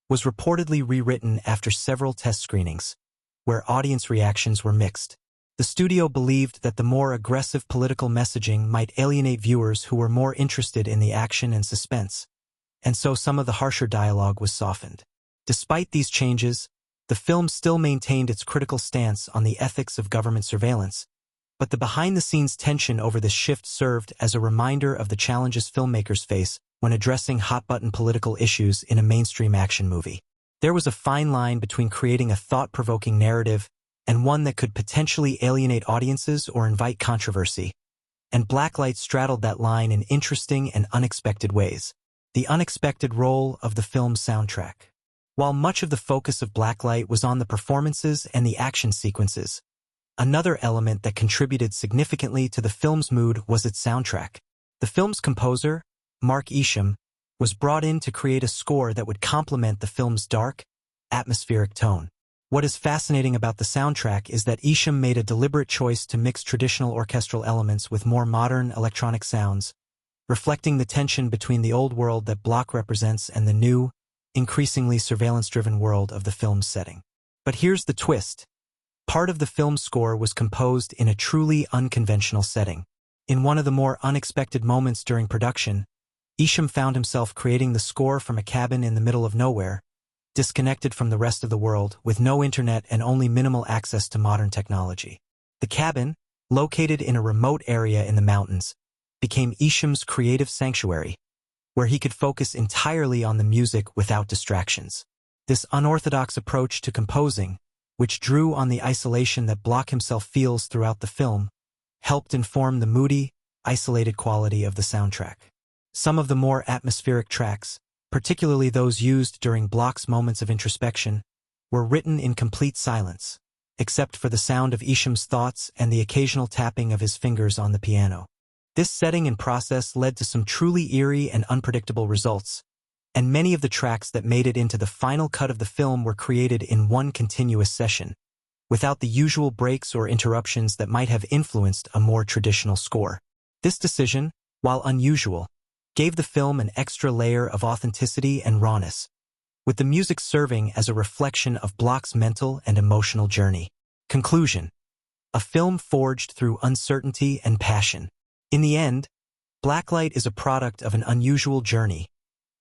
was reportedly rewritten after several test screenings, where audience reactions were mixed. The studio believed that the more aggressive political messaging might alienate viewers who were more interested in the action and suspense, and so some of the harsher dialogue was softened. Despite these changes, the film still maintained its critical stance on the ethics of government surveillance, but the behind-the-scenes tension over this shift served as a reminder of the challenges filmmakers face when addressing hot-button political issues in a mainstream action movie. There was a fine line between creating a thought-provoking narrative and one that could potentially alienate audiences or invite controversy, and Blacklight straddled that line in interesting and unexpected ways. The unexpected role of the film's soundtrack. While much of the focus of Blacklight was on the performances and the action sequences, another element that contributed significantly to the film's mood was its soundtrack. The film's composer, Mark Isham, was brought in to create a score that would complement the film's dark, atmospheric tone. What is fascinating about the soundtrack is that Isham made a deliberate choice to mix traditional orchestral elements with more modern electronic sounds, reflecting the tension between the old world that Block represents and the new, increasingly surveillance-driven world of the film's setting. But here's the twist. Part of the film's score was composed in a truly unconventional setting. In one of the more unexpected moments during production, Isham found himself creating the score from a cabin in the middle of nowhere, disconnected from the rest of the world, with no internet and only minimal access to modern technology. The cabin, located in a remote area in the mountains, became Isham's creative sanctuary, where he could focus entirely on the music without distractions. This unorthodox approach to composing, which drew on the isolation that Block himself feels throughout the film, helped inform the moody, isolated quality of the soundtrack. Some of the more atmospheric tracks, particularly those used during Block's moments of introspection, were written in complete silence, except for the sound of Isham's thoughts and the occasional tapping of his fingers on the piano. This setting and process led to some truly eerie and unpredictable results, and many of the tracks that made it into the final cut of the film were created in one continuous session, without the usual breaks or interruptions that might have influenced a more traditional score. This decision, while unusual, gave the film an extra layer of authenticity and rawness, with the music serving as a reflection of Block's mental and emotional journey. Conclusion: a film forged through uncertainty and passion. In the end, Blacklight is a product of an unusual journey,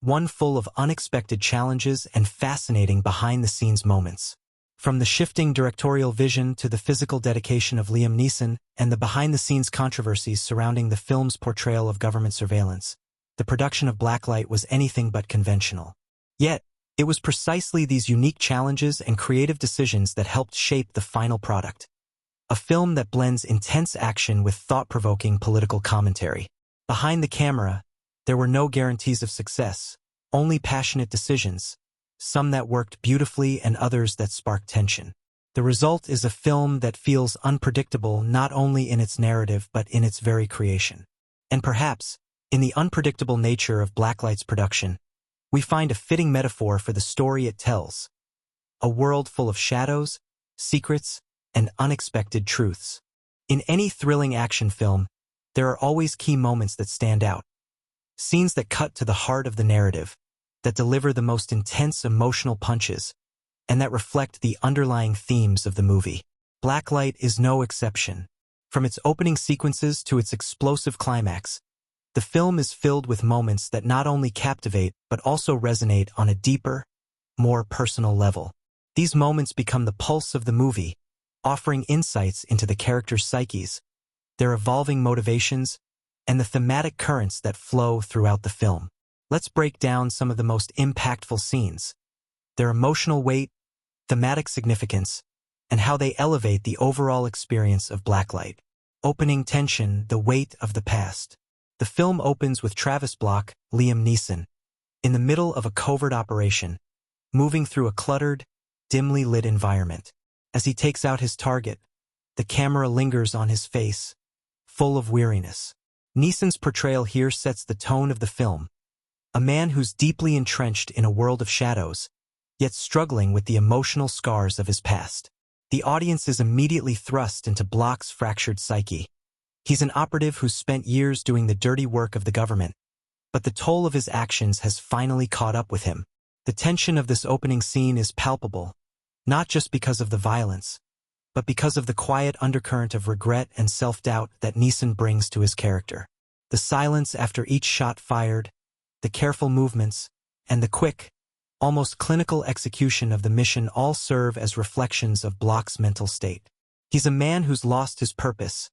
one full of unexpected challenges and fascinating behind-the-scenes moments. From the shifting directorial vision to the physical dedication of Liam Neeson and the behind-the-scenes controversies surrounding the film's portrayal of government surveillance, the production of Blacklight was anything but conventional. Yet, it was precisely these unique challenges and creative decisions that helped shape the final product. A film that blends intense action with thought-provoking political commentary. Behind the camera, there were no guarantees of success, only passionate decisions, some that worked beautifully and others that sparked tension. The result is a film that feels unpredictable not only in its narrative but in its very creation. And perhaps, in the unpredictable nature of Blacklight's production, we find a fitting metaphor for the story it tells. A world full of shadows, secrets, and unexpected truths. In any thrilling action film, there are always key moments that stand out. Scenes that cut to the heart of the narrative, that deliver the most intense emotional punches, and that reflect the underlying themes of the movie. Blacklight is no exception. From its opening sequences to its explosive climax, the film is filled with moments that not only captivate but also resonate on a deeper, more personal level. These moments become the pulse of the movie, offering insights into the characters' psyches, their evolving motivations, and the thematic currents that flow throughout the film. Let's break down some of the most impactful scenes, their emotional weight, thematic significance, and how they elevate the overall experience of Blacklight. Opening tension, the weight of the past. The film opens with Travis Block, Liam Neeson, in the middle of a covert operation, moving through a cluttered, dimly lit environment. As he takes out his target, the camera lingers on his face, full of weariness. Neeson's portrayal here sets the tone of the film, a man who's deeply entrenched in a world of shadows, yet struggling with the emotional scars of his past. The audience is immediately thrust into Block's fractured psyche. He's an operative who's spent years doing the dirty work of the government, but the toll of his actions has finally caught up with him. The tension of this opening scene is palpable, not just because of the violence, but because of the quiet undercurrent of regret and self-doubt that Neeson brings to his character. The silence after each shot fired, the careful movements, and the quick, almost clinical execution of the mission all serve as reflections of Block's mental state. He's a man who's lost his purpose,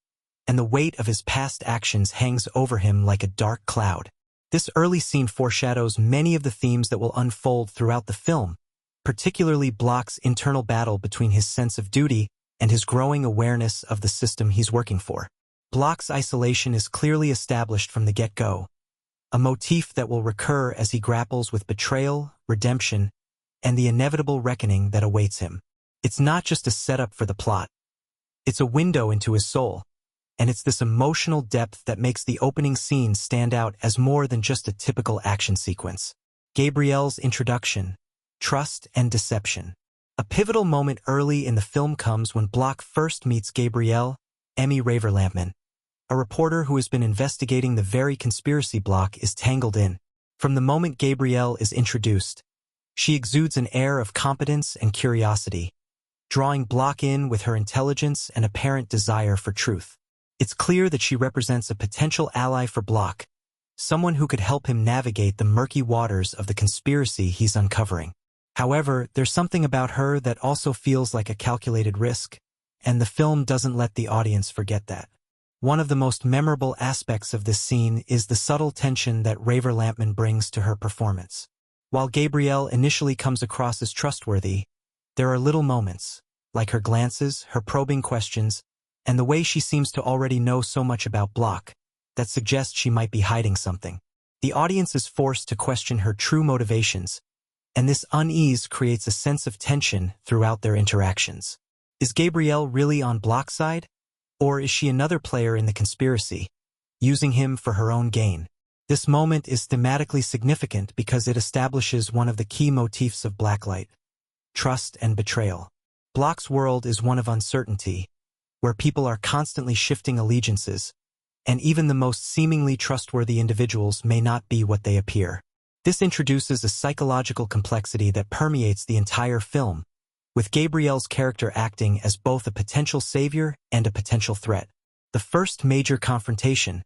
and the weight of his past actions hangs over him like a dark cloud. This early scene foreshadows many of the themes that will unfold throughout the film, particularly Block's internal battle between his sense of duty and his growing awareness of the system he's working for. Block's isolation is clearly established from the get-go, a motif that will recur as he grapples with betrayal, redemption, and the inevitable reckoning that awaits him. It's not just a setup for the plot. It's a window into his soul, and it's this emotional depth that makes the opening scene stand out as more than just a typical action sequence. Gabrielle's introduction, trust and deception. A pivotal moment early in the film comes when Block first meets Gabrielle, Emmy Raver-Lampman, a reporter who has been investigating the very conspiracy Block is tangled in. From the moment Gabrielle is introduced, she exudes an air of competence and curiosity, drawing Block in with her intelligence and apparent desire for truth. It's clear that she represents a potential ally for Block, someone who could help him navigate the murky waters of the conspiracy he's uncovering. However, there's something about her that also feels like a calculated risk, and the film doesn't let the audience forget that. One of the most memorable aspects of this scene is the subtle tension that Raver-Lampman brings to her performance. While Gabrielle initially comes across as trustworthy, there are little moments, like her glances, her probing questions, and the way she seems to already know so much about Block, that suggest she might be hiding something. The audience is forced to question her true motivations, and this unease creates a sense of tension throughout their interactions. Is Gabrielle really on Block's side? Or is she another player in the conspiracy, using him for her own gain? This moment is thematically significant because it establishes one of the key motifs of Blacklight: trust and betrayal. Block's world is one of uncertainty, where people are constantly shifting allegiances, and even the most seemingly trustworthy individuals may not be what they appear. This introduces a psychological complexity that permeates the entire film, with Gabrielle's character acting as both a potential savior and a potential threat. The first major confrontation: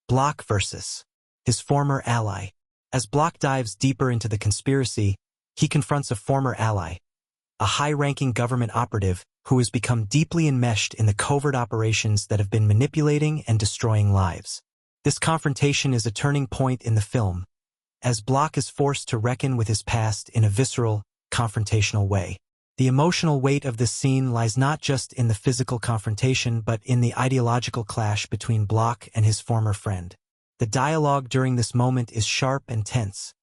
Block versus his former ally. As Block dives deeper into the conspiracy, he confronts a former ally, a high-ranking government operative who has become deeply enmeshed in the covert operations that have been manipulating and destroying lives. This confrontation is a turning point in the film, as Block is forced to reckon with his past in a visceral, confrontational way. The emotional weight of this scene lies not just in the physical confrontation but in the ideological clash between Block and his former friend. The dialogue during this moment is sharp and tense,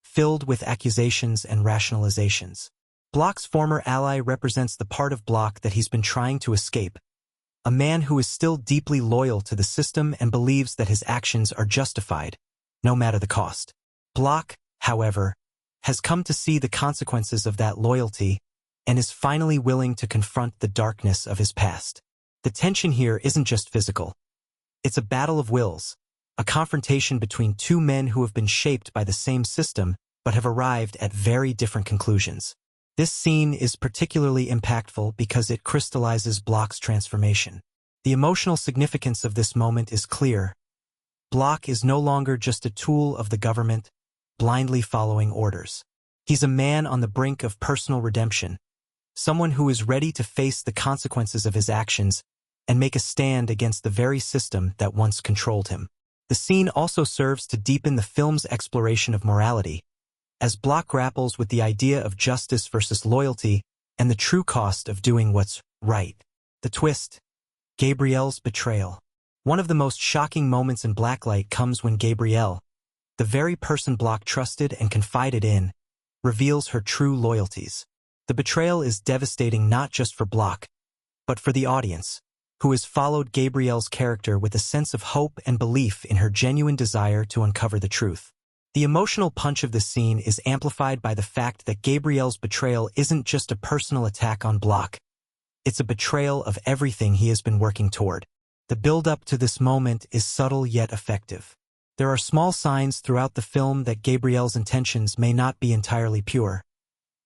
filled with accusations and rationalizations. Block's former ally represents the part of Block that he's been trying to escape, a man who is still deeply loyal to the system and believes that his actions are justified, no matter the cost. Block, however, has come to see the consequences of that loyalty and is finally willing to confront the darkness of his past. The tension here isn't just physical. It's a battle of wills, a confrontation between two men who have been shaped by the same system but have arrived at very different conclusions. This scene is particularly impactful because it crystallizes Block's transformation. The emotional significance of this moment is clear. Block is no longer just a tool of the government, blindly following orders. He's a man on the brink of personal redemption, someone who is ready to face the consequences of his actions and make a stand against the very system that once controlled him. The scene also serves to deepen the film's exploration of morality, as Block grapples with the idea of justice versus loyalty and the true cost of doing what's right. The twist: Gabrielle's betrayal. One of the most shocking moments in Blacklight comes when Gabrielle, the very person Block trusted and confided in, reveals her true loyalties. The betrayal is devastating not just for Block, but for the audience, who has followed Gabrielle's character with a sense of hope and belief in her genuine desire to uncover the truth. The emotional punch of this scene is amplified by the fact that Gabrielle's betrayal isn't just a personal attack on Block. It's a betrayal of everything he has been working toward. The build-up to this moment is subtle yet effective. There are small signs throughout the film that Gabrielle's intentions may not be entirely pure,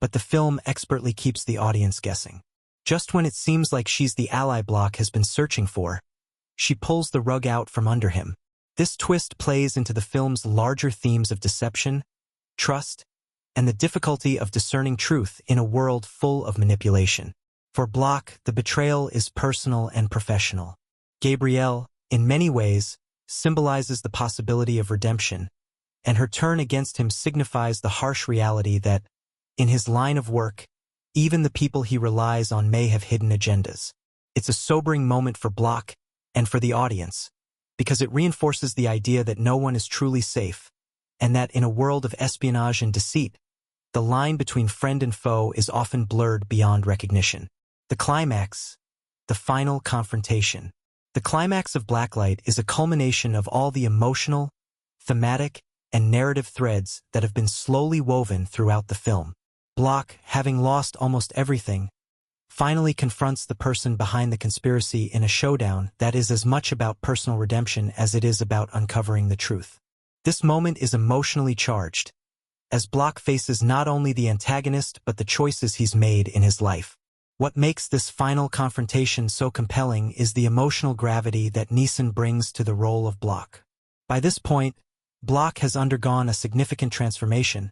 but the film expertly keeps the audience guessing. Just when it seems like she's the ally Block has been searching for, she pulls the rug out from under him. This twist plays into the film's larger themes of deception, trust, and the difficulty of discerning truth in a world full of manipulation. For Block, the betrayal is personal and professional. Gabrielle, in many ways, symbolizes the possibility of redemption, and her turn against him signifies the harsh reality that, in his line of work, even the people he relies on may have hidden agendas. It's a sobering moment for Block and for the audience, because it reinforces the idea that no one is truly safe, and that in a world of espionage and deceit, the line between friend and foe is often blurred beyond recognition. The climax, the final confrontation. The climax of Blacklight is a culmination of all the emotional, thematic, and narrative threads that have been slowly woven throughout the film. Block, having lost almost everything, finally confronts the person behind the conspiracy in a showdown that is as much about personal redemption as it is about uncovering the truth. This moment is emotionally charged, as Block faces not only the antagonist but the choices he's made in his life. What makes this final confrontation so compelling is the emotional gravity that Neeson brings to the role of Block. By this point, Block has undergone a significant transformation,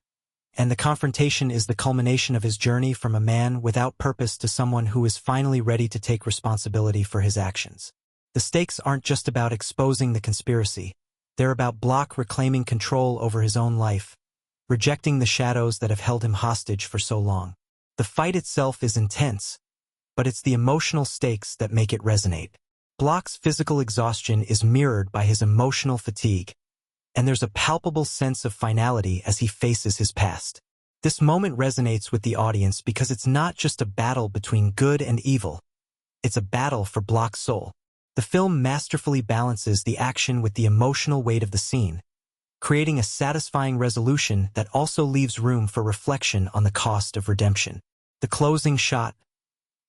and the confrontation is the culmination of his journey from a man without purpose to someone who is finally ready to take responsibility for his actions. The stakes aren't just about exposing the conspiracy. They're about Block reclaiming control over his own life, rejecting the shadows that have held him hostage for so long. The fight itself is intense, but it's the emotional stakes that make it resonate. Block's physical exhaustion is mirrored by his emotional fatigue, and there's a palpable sense of finality as he faces his past. This moment resonates with the audience because it's not just a battle between good and evil. It's a battle for Block's soul. The film masterfully balances the action with the emotional weight of the scene, creating a satisfying resolution that also leaves room for reflection on the cost of redemption. The closing shot,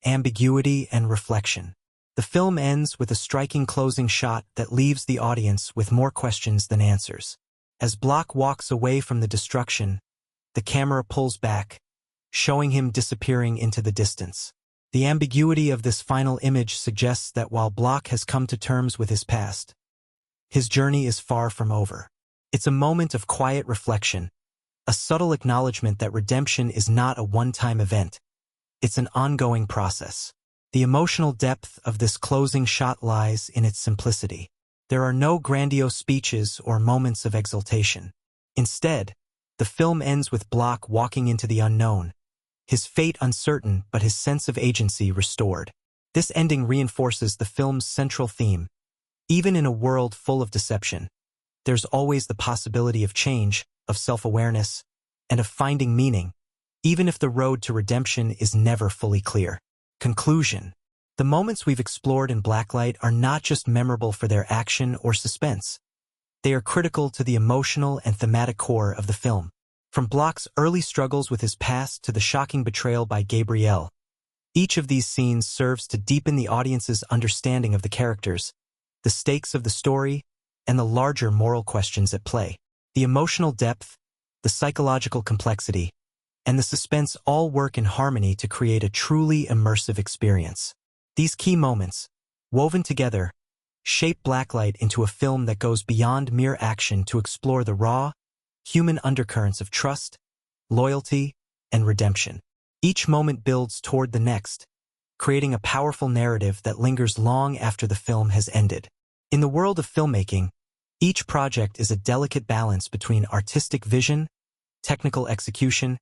ambiguity and reflection. The film ends with a striking closing shot that leaves the audience with more questions than answers. As Block walks away from the destruction, the camera pulls back, showing him disappearing into the distance. The ambiguity of this final image suggests that while Block has come to terms with his past, his journey is far from over. It's a moment of quiet reflection, a subtle acknowledgement that redemption is not a one-time event. It's an ongoing process. The emotional depth of this closing shot lies in its simplicity. There are no grandiose speeches or moments of exultation. Instead, the film ends with Block walking into the unknown, his fate uncertain but his sense of agency restored. This ending reinforces the film's central theme. Even in a world full of deception, there's always the possibility of change, of self-awareness, and of finding meaning, even if the road to redemption is never fully clear. Conclusion. The moments we've explored in Blacklight are not just memorable for their action or suspense. They are critical to the emotional and thematic core of the film. From Block's early struggles with his past to the shocking betrayal by Gabrielle, each of these scenes serves to deepen the audience's understanding of the characters, the stakes of the story, and the larger moral questions at play. The emotional depth, the psychological complexity, and the suspense all work in harmony to create a truly immersive experience. These key moments, woven together, shape Blacklight into a film that goes beyond mere action to explore the raw, human undercurrents of trust, loyalty, and redemption. Each moment builds toward the next, creating a powerful narrative that lingers long after the film has ended. In the world of filmmaking, each project is a delicate balance between artistic vision, technical execution,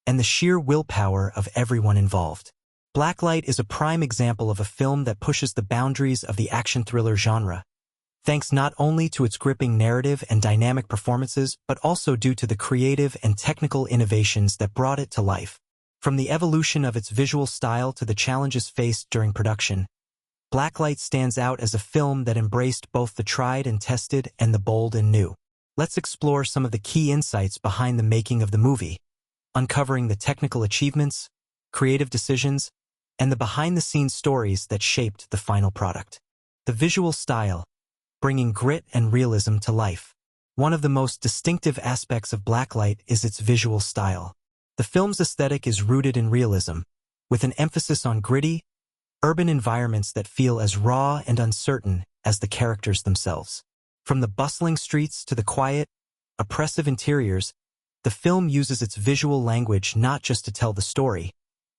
and the sheer willpower of everyone involved. Blacklight is a prime example of a film that pushes the boundaries of the action thriller genre, thanks not only to its gripping narrative and dynamic performances, but also due to the creative and technical innovations that brought it to life. From the evolution of its visual style to the challenges faced during production, Blacklight stands out as a film that embraced both the tried and tested and the bold and new. Let's explore some of the key insights behind the making of the movie, uncovering the technical achievements, creative decisions, and the behind-the-scenes stories that shaped the final product. The visual style, bringing grit and realism to life. One of the most distinctive aspects of Blacklight is its visual style. The film's aesthetic is rooted in realism, with an emphasis on gritty, urban environments that feel as raw and uncertain as the characters themselves. From the bustling streets to the quiet, oppressive interiors, the film uses its visual language not just to tell the story,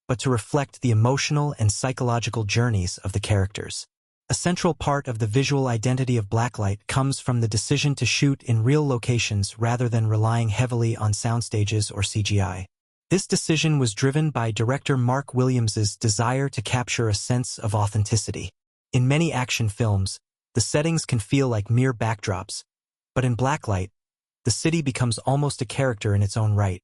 but to reflect the emotional and psychological journeys of the characters. A central part of the visual identity of Blacklight comes from the decision to shoot in real locations rather than relying heavily on soundstages or CGI. This decision was driven by director Mark Williams's desire to capture a sense of authenticity. In many action films, the settings can feel like mere backdrops, but in Blacklight, the city becomes almost a character in its own right.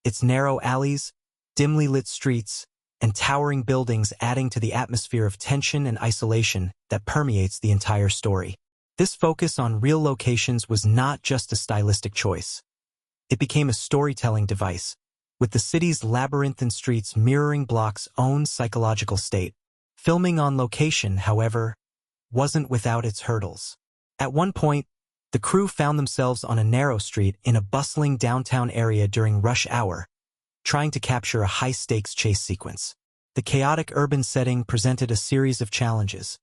Its narrow alleys, dimly lit streets, and towering buildings adding to the atmosphere of tension and isolation that permeates the entire story. This focus on real locations was not just a stylistic choice. It became a storytelling device, with the city's labyrinthine streets mirroring Block's own psychological state. Filming on location, however, wasn't without its hurdles. At one point, the crew found themselves on a narrow street in a bustling downtown area during rush hour, trying to capture a high-stakes chase sequence. The chaotic urban setting presented a series of challenges,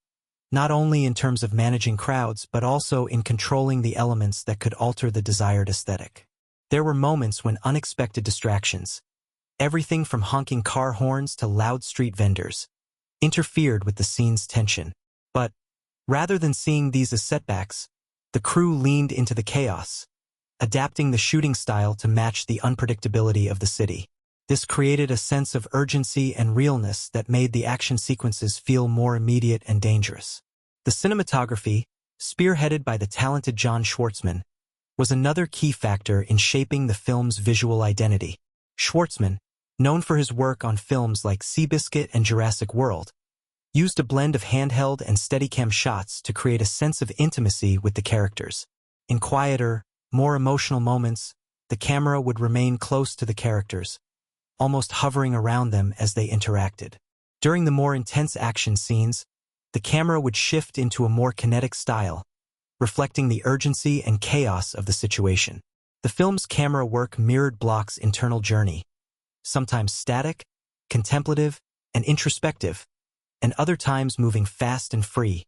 not only in terms of managing crowds but also in controlling the elements that could alter the desired aesthetic. There were moments when unexpected distractions, everything from honking car horns to loud street vendors, interfered with the scene's tension. But, Rather than seeing these as setbacks, the crew leaned into the chaos, adapting the shooting style to match the unpredictability of the city. This created a sense of urgency and realness that made the action sequences feel more immediate and dangerous. The cinematography, spearheaded by the talented John Schwartzman, was another key factor in shaping the film's visual identity. Schwartzman, known for his work on films like Seabiscuit and Jurassic World, used a blend of handheld and Steadicam shots to create a sense of intimacy with the characters. In quieter, more emotional moments, the camera would remain close to the characters, almost hovering around them as they interacted. During the more intense action scenes, the camera would shift into a more kinetic style, reflecting the urgency and chaos of the situation. The film's camera work mirrored Bloch's internal journey, sometimes static, contemplative, and introspective, and other times moving fast and free,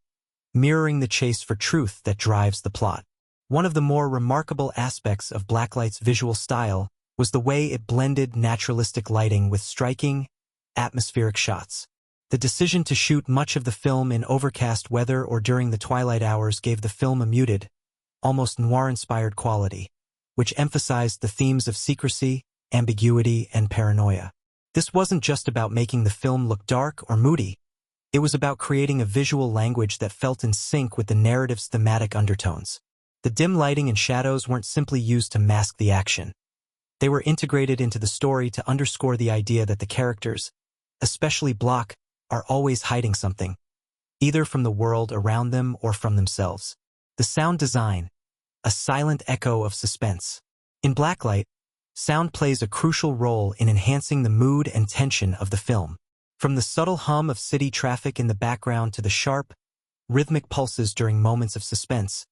mirroring the chase for truth that drives the plot. One of the more remarkable aspects of Blacklight's visual style was the way it blended naturalistic lighting with striking, atmospheric shots. The decision to shoot much of the film in overcast weather or during the twilight hours gave the film a muted, almost noir-inspired quality, which emphasized the themes of secrecy, ambiguity, and paranoia. This wasn't just about making the film look dark or moody. It was about creating a visual language that felt in sync with the narrative's thematic undertones. The dim lighting and shadows weren't simply used to mask the action. They were integrated into the story to underscore the idea that the characters, especially Bloch, are always hiding something, either from the world around them or from themselves. The sound design, a silent echo of suspense. In Blacklight, sound plays a crucial role in enhancing the mood and tension of the film. From the subtle hum of city traffic in the background to the sharp, rhythmic pulses during moments of suspense,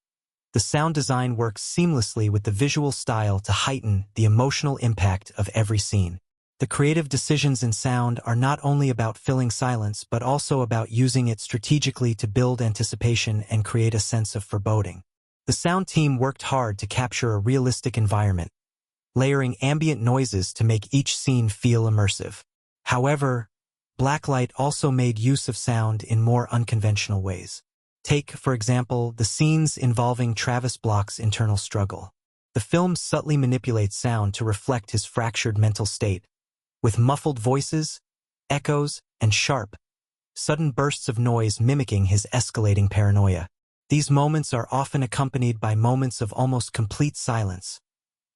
the sound design works seamlessly with the visual style to heighten the emotional impact of every scene. The creative decisions in sound are not only about filling silence but also about using it strategically to build anticipation and create a sense of foreboding. The sound team worked hard to capture a realistic environment, layering ambient noises to make each scene feel immersive. However, Blacklight also made use of sound in more unconventional ways. Take, for example, the scenes involving Travis Bloch's internal struggle. The film subtly manipulates sound to reflect his fractured mental state, with muffled voices, echoes, and sharp, sudden bursts of noise mimicking his escalating paranoia. These moments are often accompanied by moments of almost complete silence,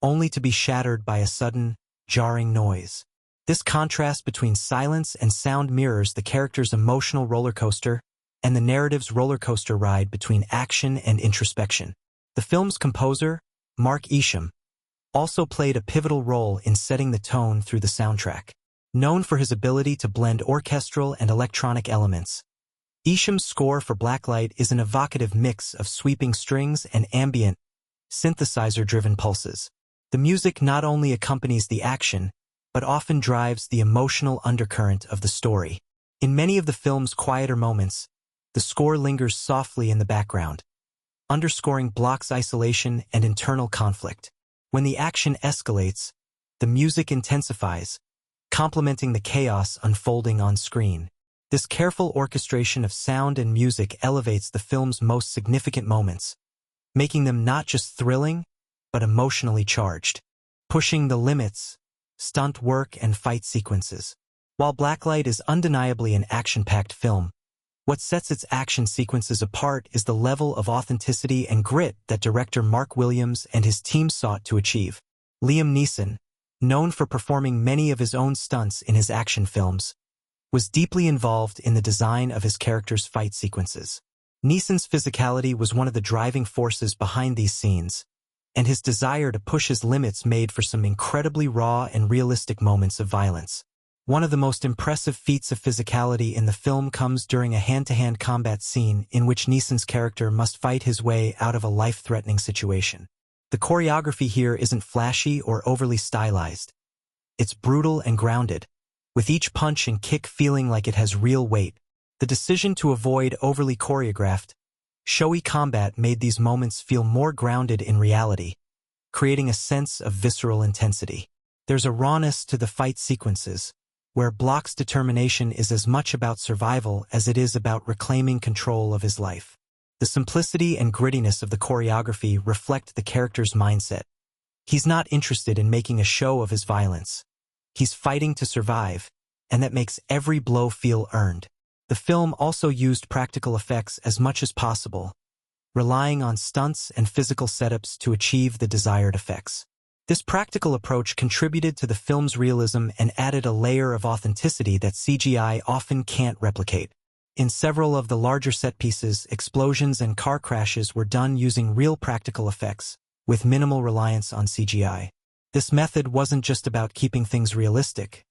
only to be shattered by a sudden, jarring noise. This contrast between silence and sound mirrors the character's emotional roller coaster and the narrative's roller coaster ride between action and introspection. The film's composer, Mark Isham, also played a pivotal role in setting the tone through the soundtrack. Known for his ability to blend orchestral and electronic elements, Isham's score for Blacklight is an evocative mix of sweeping strings and ambient, synthesizer-driven pulses. The music not only accompanies the action, but often drives the emotional undercurrent of the story. In many of the film's quieter moments, the score lingers softly in the background, underscoring Bloch's isolation and internal conflict. When the action escalates, the music intensifies, complementing the chaos unfolding on screen. This careful orchestration of sound and music elevates the film's most significant moments, making them not just thrilling, but emotionally charged. Pushing the limits, stunt work and fight sequences. While Blacklight is undeniably an action-packed film, what sets its action sequences apart is the level of authenticity and grit that director Mark Williams and his team sought to achieve. Liam Neeson, known for performing many of his own stunts in his action films, was deeply involved in the design of his character's fight sequences. Neeson's physicality was one of the driving forces behind these scenes, and his desire to push his limits made for some incredibly raw and realistic moments of violence. One of the most impressive feats of physicality in the film comes during a hand-to-hand combat scene in which Neeson's character must fight his way out of a life-threatening situation. The choreography here isn't flashy or overly stylized. It's brutal and grounded, with each punch and kick feeling like it has real weight. The decision to avoid overly choreographed, showy combat made these moments feel more grounded in reality, creating a sense of visceral intensity. There's a rawness to the fight sequences, where Bloch's determination is as much about survival as it is about reclaiming control of his life. The simplicity and grittiness of the choreography reflect the character's mindset. He's not interested in making a show of his violence. He's fighting to survive, and that makes every blow feel earned. The film also used practical effects as much as possible, relying on stunts and physical setups to achieve the desired effects. This practical approach contributed to the film's realism and added a layer of authenticity that CGI often can't replicate. In several of the larger set pieces, explosions and car crashes were done using real practical effects, with minimal reliance on CGI. This method wasn't just about keeping things realistic.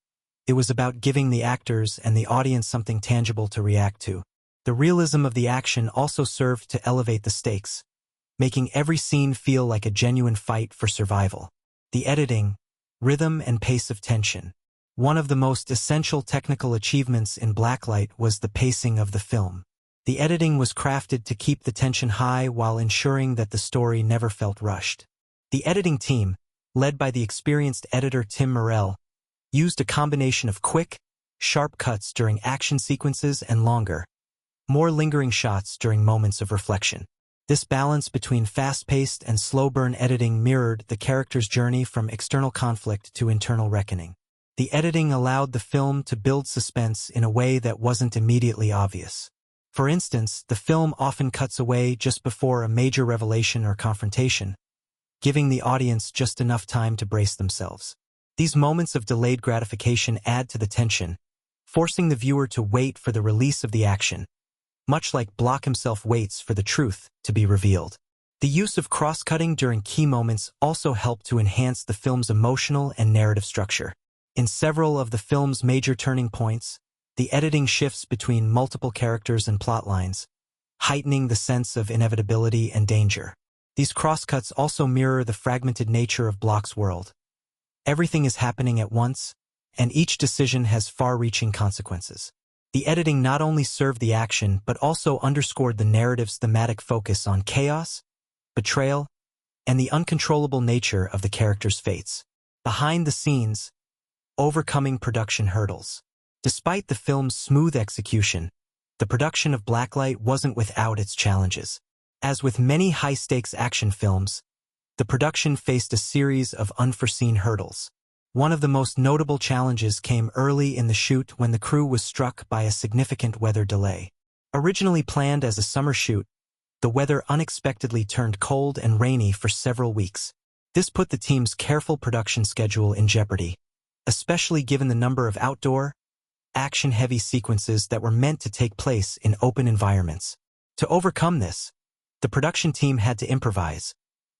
It was about giving the actors and the audience something tangible to react to. The realism of the action also served to elevate the stakes, making every scene feel like a genuine fight for survival. The editing, rhythm and pace of tension. One of the most essential technical achievements in Blacklight was the pacing of the film. The editing was crafted to keep the tension high while ensuring that the story never felt rushed. The editing team, led by the experienced editor Tim Morell, used a combination of quick, sharp cuts during action sequences and longer, more lingering shots during moments of reflection. This balance between fast-paced and slow-burn editing mirrored the character's journey from external conflict to internal reckoning. The editing allowed the film to build suspense in a way that wasn't immediately obvious. For instance, the film often cuts away just before a major revelation or confrontation, giving the audience just enough time to brace themselves. These moments of delayed gratification add to the tension, forcing the viewer to wait for the release of the action, much like Block himself waits for the truth to be revealed. The use of cross-cutting during key moments also helped to enhance the film's emotional and narrative structure. In several of the film's major turning points, the editing shifts between multiple characters and plot lines, heightening the sense of inevitability and danger. These crosscuts also mirror the fragmented nature of Block's world. Everything is happening at once, and each decision has far-reaching consequences. The editing not only served the action but also underscored the narrative's thematic focus on chaos, betrayal, and the uncontrollable nature of the characters' fates. Behind the scenes, overcoming production hurdles. Despite the film's smooth execution, the production of Blacklight wasn't without its challenges. As with many high-stakes action films, the production faced a series of unforeseen hurdles. One of the most notable challenges came early in the shoot when the crew was struck by a significant weather delay. Originally planned as a summer shoot, the weather unexpectedly turned cold and rainy for several weeks. This put the team's careful production schedule in jeopardy, especially given the number of outdoor, action-heavy sequences that were meant to take place in open environments. To overcome this, the production team had to improvise,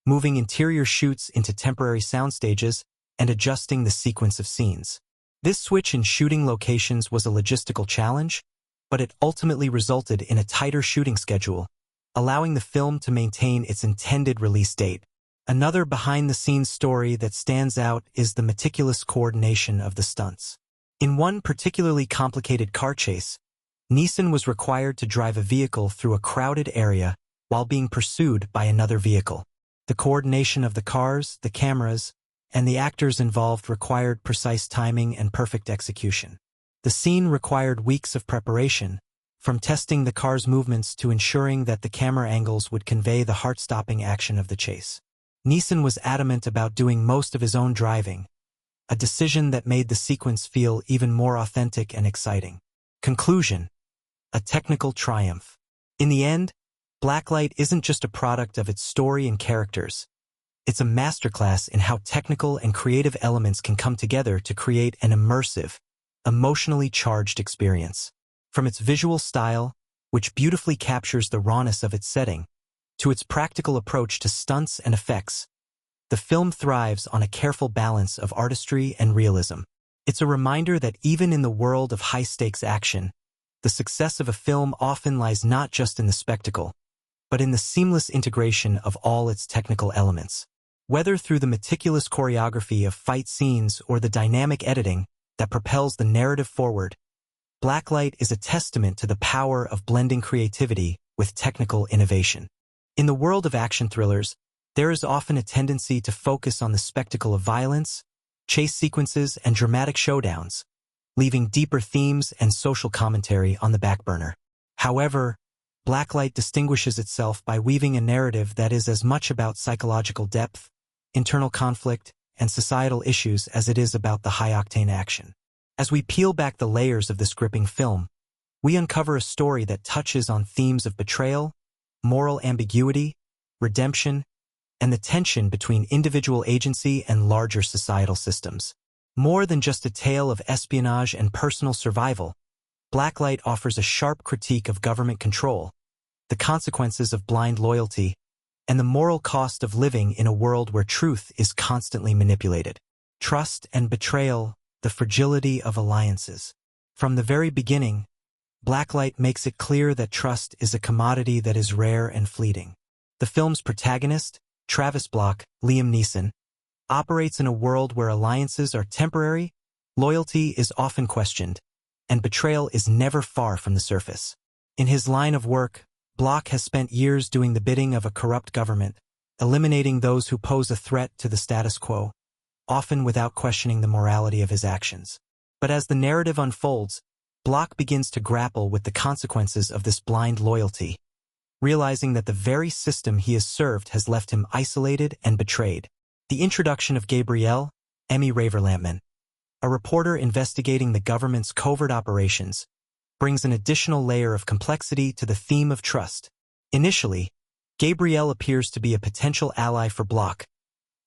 moving interior shoots into temporary sound stages and adjusting the sequence of scenes. This switch in shooting locations was a logistical challenge, but it ultimately resulted in a tighter shooting schedule, allowing the film to maintain its intended release date. Another behind-the-scenes story that stands out is the meticulous coordination of the stunts. In one particularly complicated car chase, Neeson was required to drive a vehicle through a crowded area while being pursued by another vehicle. The coordination of the cars, the cameras, and the actors involved required precise timing and perfect execution. The scene required weeks of preparation, from testing the car's movements to ensuring that the camera angles would convey the heart-stopping action of the chase. Neeson was adamant about doing most of his own driving, a decision that made the sequence feel even more authentic and exciting. Conclusion: a technical triumph. In the end, Blacklight isn't just a product of its story and characters. It's a masterclass in how technical and creative elements can come together to create an immersive, emotionally charged experience. From its visual style, which beautifully captures the rawness of its setting, to its practical approach to stunts and effects, the film thrives on a careful balance of artistry and realism. It's a reminder that even in the world of high-stakes action, the success of a film often lies not just in the spectacle, but in the seamless integration of all its technical elements. Whether through the meticulous choreography of fight scenes or the dynamic editing that propels the narrative forward, Blacklight is a testament to the power of blending creativity with technical innovation. In the world of action thrillers, there is often a tendency to focus on the spectacle of violence, chase sequences, and dramatic showdowns, leaving deeper themes and social commentary on the back burner. However, Blacklight distinguishes itself by weaving a narrative that is as much about psychological depth, internal conflict, and societal issues as it is about the high-octane action. As we peel back the layers of this gripping film, we uncover a story that touches on themes of betrayal, moral ambiguity, redemption, and the tension between individual agency and larger societal systems. More than just a tale of espionage and personal survival, Blacklight offers a sharp critique of government control, the consequences of blind loyalty, and the moral cost of living in a world where truth is constantly manipulated. Trust and betrayal, the fragility of alliances. From the very beginning, Blacklight makes it clear that trust is a commodity that is rare and fleeting. The film's protagonist, Travis Block, Liam Neeson, operates in a world where alliances are temporary, loyalty is often questioned, and betrayal is never far from the surface. In his line of work, Block has spent years doing the bidding of a corrupt government, eliminating those who pose a threat to the status quo, often without questioning the morality of his actions. But as the narrative unfolds, Block begins to grapple with the consequences of this blind loyalty, realizing that the very system he has served has left him isolated and betrayed. The introduction of Gabrielle, Emmy Raver-Lampman, a reporter investigating the government's covert operations, brings an additional layer of complexity to the theme of trust. Initially, Gabrielle appears to be a potential ally for Block,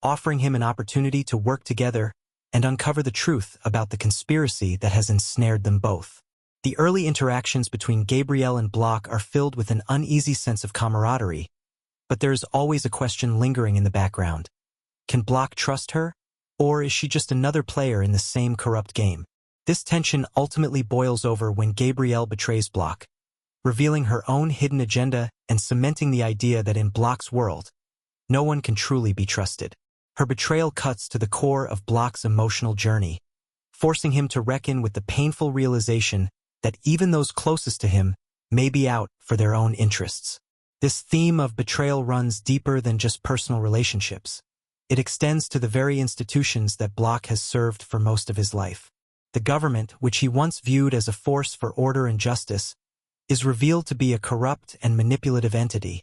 offering him an opportunity to work together and uncover the truth about the conspiracy that has ensnared them both. The early interactions between Gabrielle and Block are filled with an uneasy sense of camaraderie, but there is always a question lingering in the background. Can Block trust her, or is she just another player in the same corrupt game? This tension ultimately boils over when Gabrielle betrays Block, revealing her own hidden agenda and cementing the idea that in Block's world, no one can truly be trusted. Her betrayal cuts to the core of Block's emotional journey, forcing him to reckon with the painful realization that even those closest to him may be out for their own interests. This theme of betrayal runs deeper than just personal relationships. It extends to the very institutions that Block has served for most of his life. The government, which he once viewed as a force for order and justice, is revealed to be a corrupt and manipulative entity,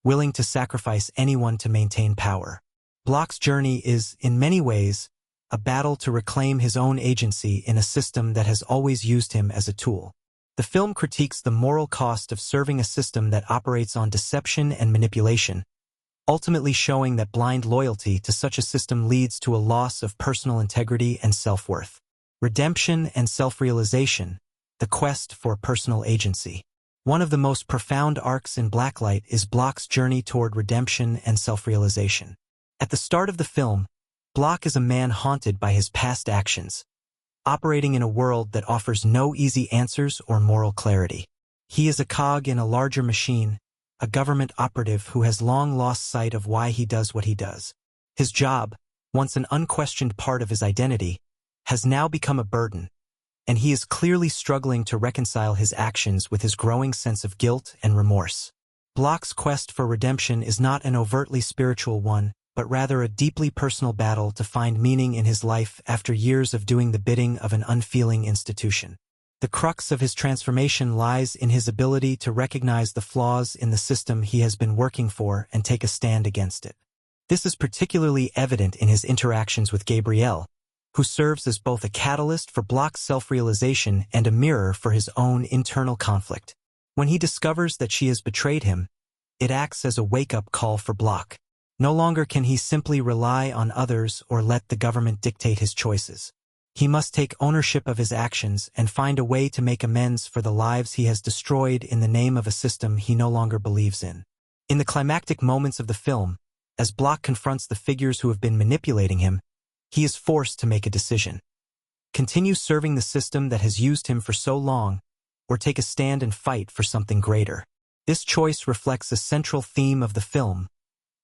willing to sacrifice anyone to maintain power. Block's journey is, in many ways, a battle to reclaim his own agency in a system that has always used him as a tool. The film critiques the moral cost of serving a system that operates on deception and manipulation, ultimately showing that blind loyalty to such a system leads to a loss of personal integrity and self-worth. Redemption and self-realization, the quest for personal agency. One of the most profound arcs in Blacklight is Block's journey toward redemption and self-realization. At the start of the film, Block is a man haunted by his past actions, operating in a world that offers no easy answers or moral clarity. He is a cog in a larger machine, a government operative who has long lost sight of why he does what he does. His job, once an unquestioned part of his identity, has now become a burden, and he is clearly struggling to reconcile his actions with his growing sense of guilt and remorse. Block's quest for redemption is not an overtly spiritual one, but rather a deeply personal battle to find meaning in his life after years of doing the bidding of an unfeeling institution. The crux of his transformation lies in his ability to recognize the flaws in the system he has been working for and take a stand against it. This is particularly evident in his interactions with Gabrielle, who serves as both a catalyst for Block's self-realization and a mirror for his own internal conflict. When he discovers that she has betrayed him, it acts as a wake-up call for Block. No longer can he simply rely on others or let the government dictate his choices. He must take ownership of his actions and find a way to make amends for the lives he has destroyed in the name of a system he no longer believes in. In the climactic moments of the film, as Block confronts the figures who have been manipulating him, he is forced to make a decision. Continue serving the system that has used him for so long, or take a stand and fight for something greater. This choice reflects a central theme of the film,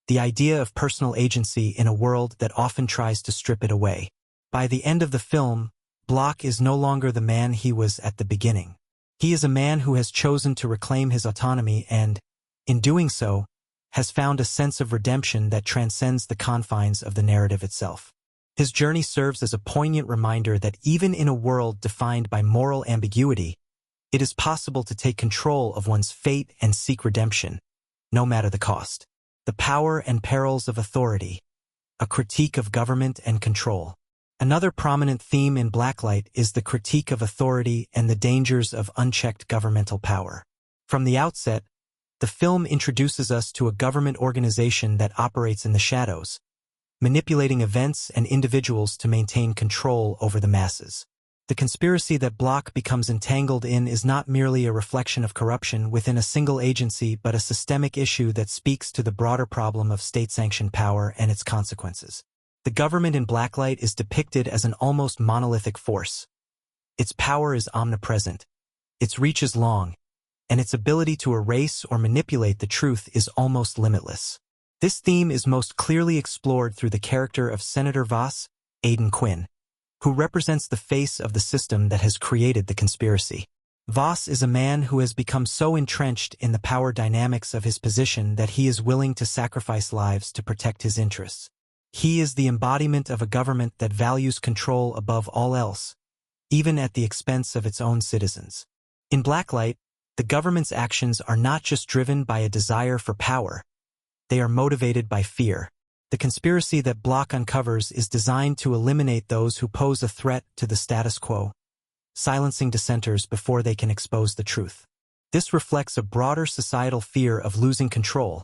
the idea of personal agency in a world that often tries to strip it away. By the end of the film, Block is no longer the man he was at the beginning. He is a man who has chosen to reclaim his autonomy and, in doing so, has found a sense of redemption that transcends the confines of the narrative itself. His journey serves as a poignant reminder that even in a world defined by moral ambiguity, it is possible to take control of one's fate and seek redemption, no matter the cost. The power and perils of authority, a critique of government and control. Another prominent theme in Blacklight is the critique of authority and the dangers of unchecked governmental power. From the outset, the film introduces us to a government organization that operates in the shadows, manipulating events and individuals to maintain control over the masses. The conspiracy that Block becomes entangled in is not merely a reflection of corruption within a single agency but a systemic issue that speaks to the broader problem of state-sanctioned power and its consequences. The government in Blacklight is depicted as an almost monolithic force. Its power is omnipresent, its reach is long, and its ability to erase or manipulate the truth is almost limitless. This theme is most clearly explored through the character of Senator Voss, Aidan Quinn, who represents the face of the system that has created the conspiracy. Voss is a man who has become so entrenched in the power dynamics of his position that he is willing to sacrifice lives to protect his interests. He is the embodiment of a government that values control above all else, even at the expense of its own citizens. In Blacklight, the government's actions are not just driven by a desire for power, they are motivated by fear. The conspiracy that Block uncovers is designed to eliminate those who pose a threat to the status quo, silencing dissenters before they can expose the truth. This reflects a broader societal fear of losing control,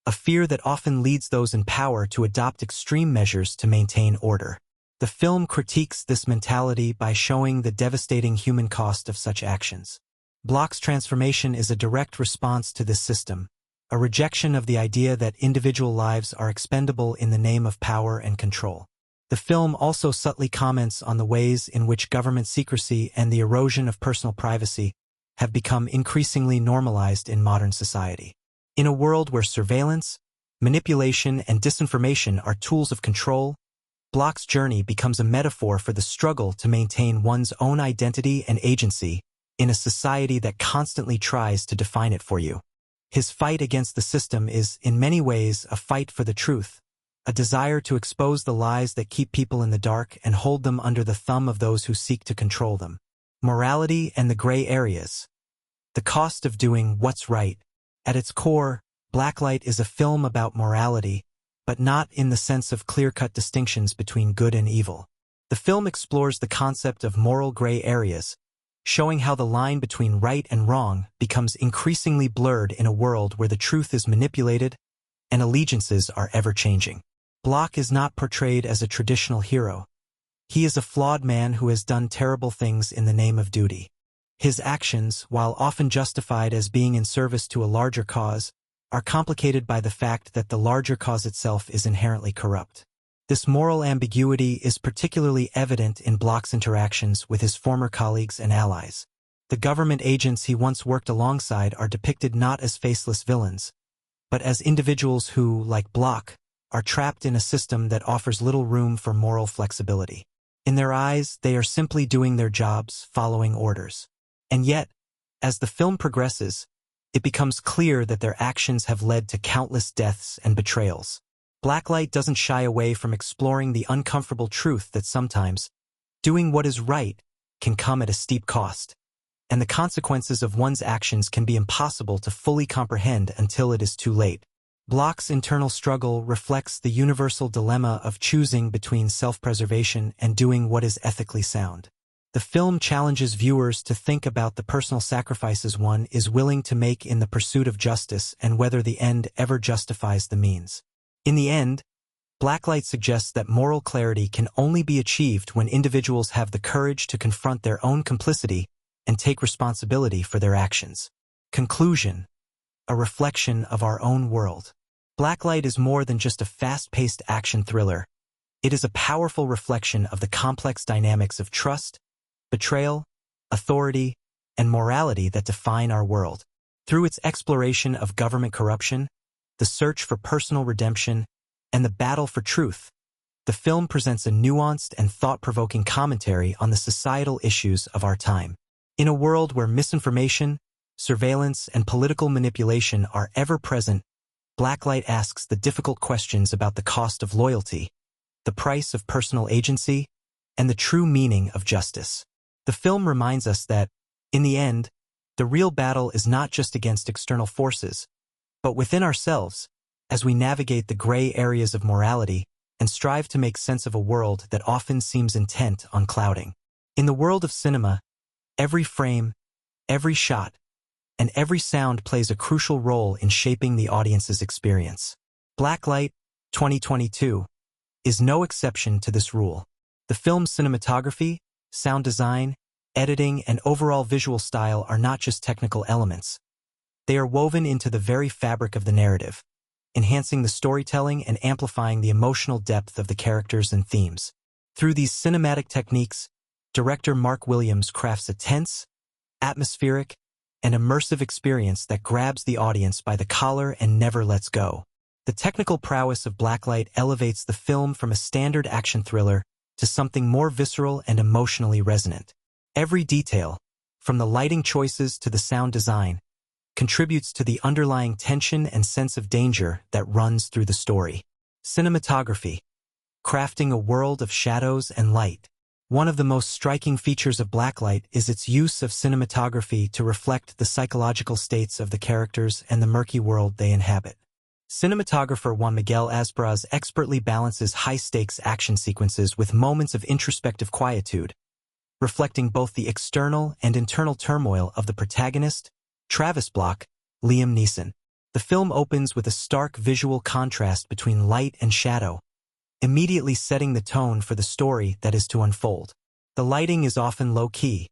a fear that often leads those in power to adopt extreme measures to maintain order. The film critiques this mentality by showing the devastating human cost of such actions. Block's transformation is a direct response to this system, a rejection of the idea that individual lives are expendable in the name of power and control. The film also subtly comments on the ways in which government secrecy and the erosion of personal privacy have become increasingly normalized in modern society. In a world where surveillance, manipulation, and disinformation are tools of control, Block's journey becomes a metaphor for the struggle to maintain one's own identity and agency in a society that constantly tries to define it for you. His fight against the system is, in many ways, a fight for the truth, a desire to expose the lies that keep people in the dark and hold them under the thumb of those who seek to control them. Morality and the gray areas. The cost of doing what's right. At its core, Blacklight is a film about morality, but not in the sense of clear-cut distinctions between good and evil. The film explores the concept of moral gray areas, showing how the line between right and wrong becomes increasingly blurred in a world where the truth is manipulated and allegiances are ever-changing. Block is not portrayed as a traditional hero. He is a flawed man who has done terrible things in the name of duty. His actions, while often justified as being in service to a larger cause, are complicated by the fact that the larger cause itself is inherently corrupt. This moral ambiguity is particularly evident in Block's interactions with his former colleagues and allies. The government agents he once worked alongside are depicted not as faceless villains, but as individuals who, like Block, are trapped in a system that offers little room for moral flexibility. In their eyes, they are simply doing their jobs, following orders. And yet, as the film progresses, it becomes clear that their actions have led to countless deaths and betrayals. Blacklight doesn't shy away from exploring the uncomfortable truth that sometimes doing what is right can come at a steep cost, and the consequences of one's actions can be impossible to fully comprehend until it is too late. Block's internal struggle reflects the universal dilemma of choosing between self-preservation and doing what is ethically sound. The film challenges viewers to think about the personal sacrifices one is willing to make in the pursuit of justice and whether the end ever justifies the means. In the end, Blacklight suggests that moral clarity can only be achieved when individuals have the courage to confront their own complicity and take responsibility for their actions. Conclusion: a reflection of our own world. Blacklight is more than just a fast-paced action thriller. It is a powerful reflection of the complex dynamics of trust, betrayal, authority, and morality that define our world. Through its exploration of government corruption, the search for personal redemption, and the battle for truth, the film presents a nuanced and thought-provoking commentary on the societal issues of our time. In a world where misinformation, surveillance, and political manipulation are ever present, Blacklight asks the difficult questions about the cost of loyalty, the price of personal agency, and the true meaning of justice. The film reminds us that, in the end, The real battle is not just against external forces, but within ourselves, as we navigate the gray areas of morality and strive to make sense of a world that often seems intent on clouding. In the world of cinema, every frame, every shot, and every sound plays a crucial role in shaping the audience's experience. Blacklight, 2022, is no exception to this rule. The film's cinematography, sound design, editing, and overall visual style are not just technical elements. They are woven into the very fabric of the narrative, enhancing the storytelling and amplifying the emotional depth of the characters and themes. Through these cinematic techniques, director Mark Williams crafts a tense, atmospheric, and immersive experience that grabs the audience by the collar and never lets go. The technical prowess of Blacklight elevates the film from a standard action thriller to something more visceral and emotionally resonant. Every detail, from the lighting choices to the sound design, contributes to the underlying tension and sense of danger that runs through the story. Cinematography, crafting a world of shadows and light. One of the most striking features of Blacklight is its use of cinematography to reflect the psychological states of the characters and the murky world they inhabit. Cinematographer Juan Miguel Asperaz expertly balances high-stakes action sequences with moments of introspective quietude, reflecting both the external and internal turmoil of the protagonist, Travis Block, Liam Neeson. The film opens with a stark visual contrast between light and shadow, immediately setting the tone for the story that is to unfold. The lighting is often low-key,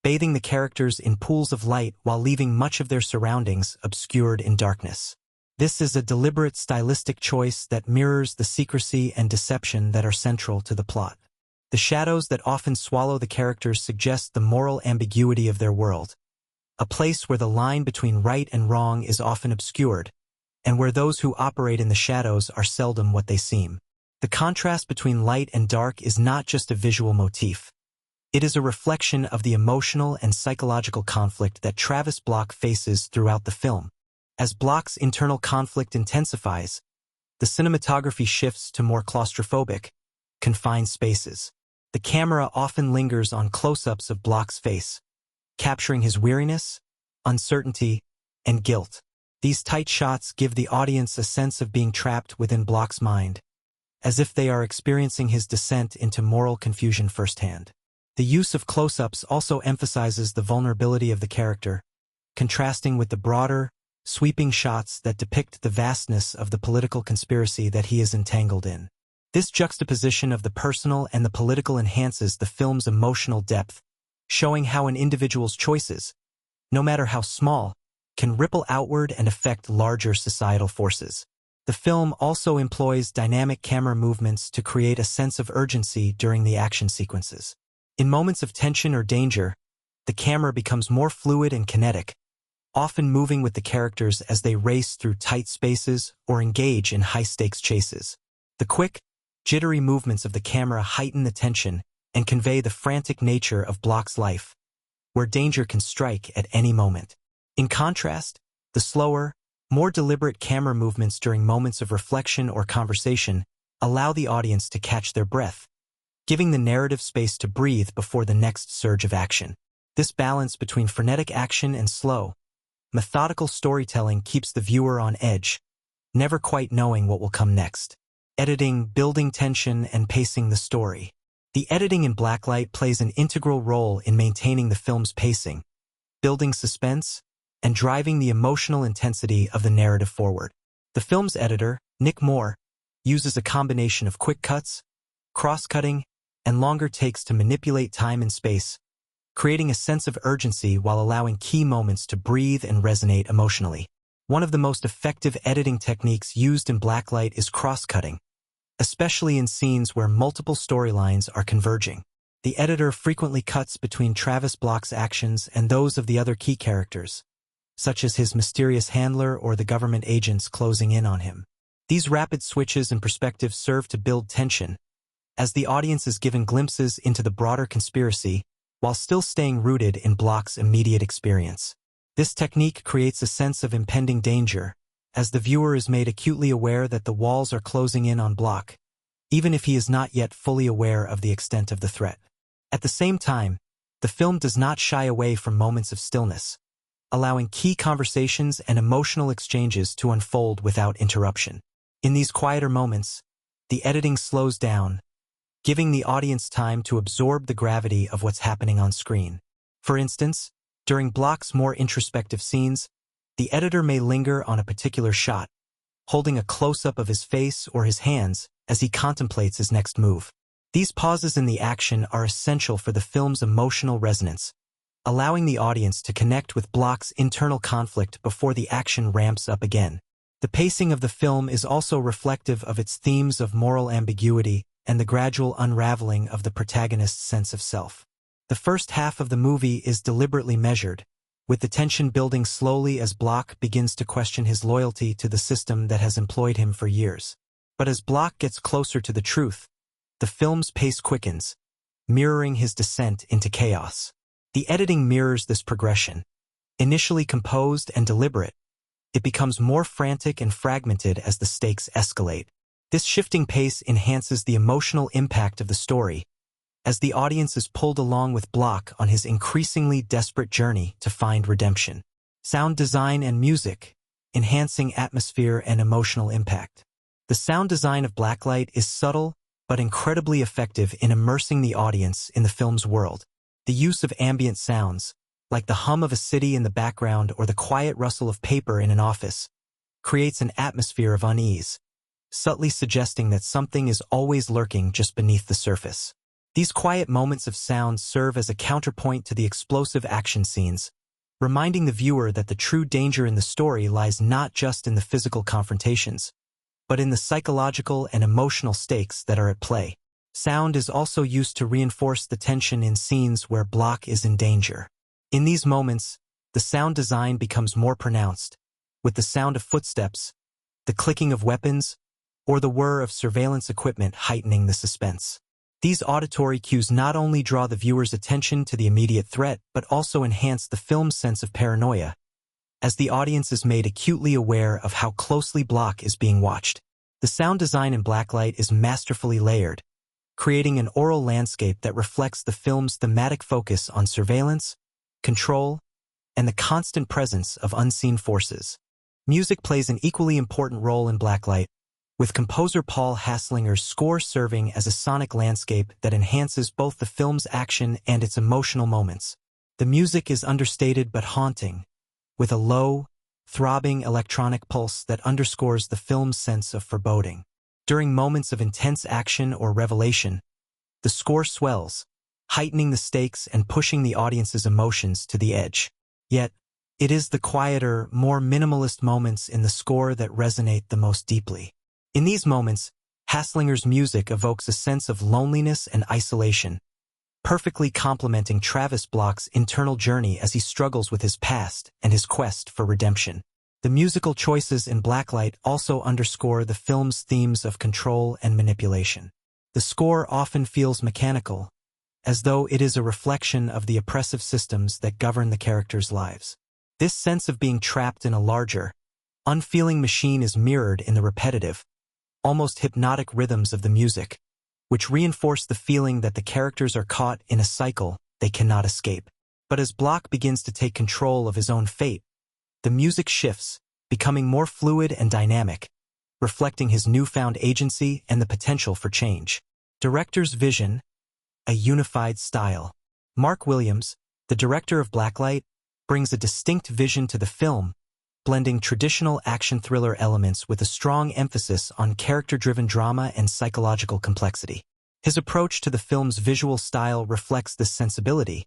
bathing the characters in pools of light while leaving much of their surroundings obscured in darkness. This is a deliberate stylistic choice that mirrors the secrecy and deception that are central to the plot. The shadows that often swallow the characters suggest the moral ambiguity of their world, a place where the line between right and wrong is often obscured, and where those who operate in the shadows are seldom what they seem. The contrast between light and dark is not just a visual motif. It is a reflection of the emotional and psychological conflict that Travis Block faces throughout the film. As Block's internal conflict intensifies, the cinematography shifts to more claustrophobic, confined spaces. The camera often lingers on close-ups of Block's face, capturing his weariness, uncertainty, and guilt. These tight shots give the audience a sense of being trapped within Block's mind, as if they are experiencing his descent into moral confusion firsthand. The use of close-ups also emphasizes the vulnerability of the character, contrasting with the broader, sweeping shots that depict the vastness of the political conspiracy that he is entangled in. This juxtaposition of the personal and the political enhances the film's emotional depth, showing how an individual's choices, no matter how small, can ripple outward and affect larger societal forces. The film also employs dynamic camera movements to create a sense of urgency during the action sequences. In moments of tension or danger, the camera becomes more fluid and kinetic, often moving with the characters as they race through tight spaces or engage in high-stakes chases. The quick, jittery movements of the camera heighten the tension and convey the frantic nature of Block's life, where danger can strike at any moment. In contrast, the slower, more deliberate camera movements during moments of reflection or conversation allow the audience to catch their breath, giving the narrative space to breathe before the next surge of action. This balance between frenetic action and slow, methodical storytelling keeps the viewer on edge, never quite knowing what will come next. Editing, building tension, and pacing the story. The editing in Blacklight plays an integral role in maintaining the film's pacing, building suspense, and driving the emotional intensity of the narrative forward. The film's editor, Nick Moore, uses a combination of quick cuts, cross-cutting, and longer takes to manipulate time and space, creating a sense of urgency while allowing key moments to breathe and resonate emotionally. One of the most effective editing techniques used in Blacklight is cross-cutting, especially in scenes where multiple storylines are converging. The editor frequently cuts between Travis Block's actions and those of the other key characters, such as his mysterious handler or the government agents closing in on him. These rapid switches in perspective serve to build tension, as the audience is given glimpses into the broader conspiracy while still staying rooted in Block's immediate experience. This technique creates a sense of impending danger, as the viewer is made acutely aware that the walls are closing in on Block, even if he is not yet fully aware of the extent of the threat. At the same time, the film does not shy away from moments of stillness. allowing key conversations and emotional exchanges to unfold without interruption. In these quieter moments, the editing slows down, giving the audience time to absorb the gravity of what's happening on screen. For instance, during Block's more introspective scenes, the editor may linger on a particular shot, holding a close-up of his face or his hands as he contemplates his next move. These pauses in the action are essential for the film's emotional resonance, allowing the audience to connect with Block's internal conflict before the action ramps up again. The pacing of the film is also reflective of its themes of moral ambiguity and the gradual unraveling of the protagonist's sense of self. The first half of the movie is deliberately measured, with the tension building slowly as Block begins to question his loyalty to the system that has employed him for years. But as Block gets closer to the truth, the film's pace quickens, mirroring his descent into chaos. The editing mirrors this progression. Initially composed and deliberate, it becomes more frantic and fragmented as the stakes escalate. This shifting pace enhances the emotional impact of the story, as the audience is pulled along with Block on his increasingly desperate journey to find redemption. Sound design and music, enhancing atmosphere and emotional impact. The sound design of Blacklight is subtle but incredibly effective in immersing the audience in the film's world. The use of ambient sounds, like the hum of a city in the background or the quiet rustle of paper in an office, creates an atmosphere of unease, subtly suggesting that something is always lurking just beneath the surface. These quiet moments of sound serve as a counterpoint to the explosive action scenes, reminding the viewer that the true danger in the story lies not just in the physical confrontations, but in the psychological and emotional stakes that are at play. Sound is also used to reinforce the tension in scenes where Block is in danger. In these moments, the sound design becomes more pronounced, with the sound of footsteps, the clicking of weapons, or the whir of surveillance equipment heightening the suspense. These auditory cues not only draw the viewer's attention to the immediate threat, but also enhance the film's sense of paranoia, as the audience is made acutely aware of how closely Block is being watched. The sound design in Blacklight is masterfully layered, creating an aural landscape that reflects the film's thematic focus on surveillance, control, and the constant presence of unseen forces. Music plays an equally important role in Blacklight, with composer Paul Haslinger's score serving as a sonic landscape that enhances both the film's action and its emotional moments. The music is understated but haunting, with a low, throbbing electronic pulse that underscores the film's sense of foreboding. During moments of intense action or revelation, the score swells, heightening the stakes and pushing the audience's emotions to the edge. Yet, it is the quieter, more minimalist moments in the score that resonate the most deeply. In these moments, Haslinger's music evokes a sense of loneliness and isolation, perfectly complementing Travis Block's internal journey as he struggles with his past and his quest for redemption. The musical choices in Blacklight also underscore the film's themes of control and manipulation. The score often feels mechanical, as though it is a reflection of the oppressive systems that govern the characters' lives. This sense of being trapped in a larger, unfeeling machine is mirrored in the repetitive, almost hypnotic rhythms of the music, which reinforce the feeling that the characters are caught in a cycle they cannot escape. But as Block begins to take control of his own fate, the music shifts, becoming more fluid and dynamic, reflecting his newfound agency and the potential for change. Director's vision, a unified style. Mark Williams, the director of Blacklight, brings a distinct vision to the film, blending traditional action thriller elements with a strong emphasis on character-driven drama and psychological complexity. His approach to the film's visual style reflects this sensibility.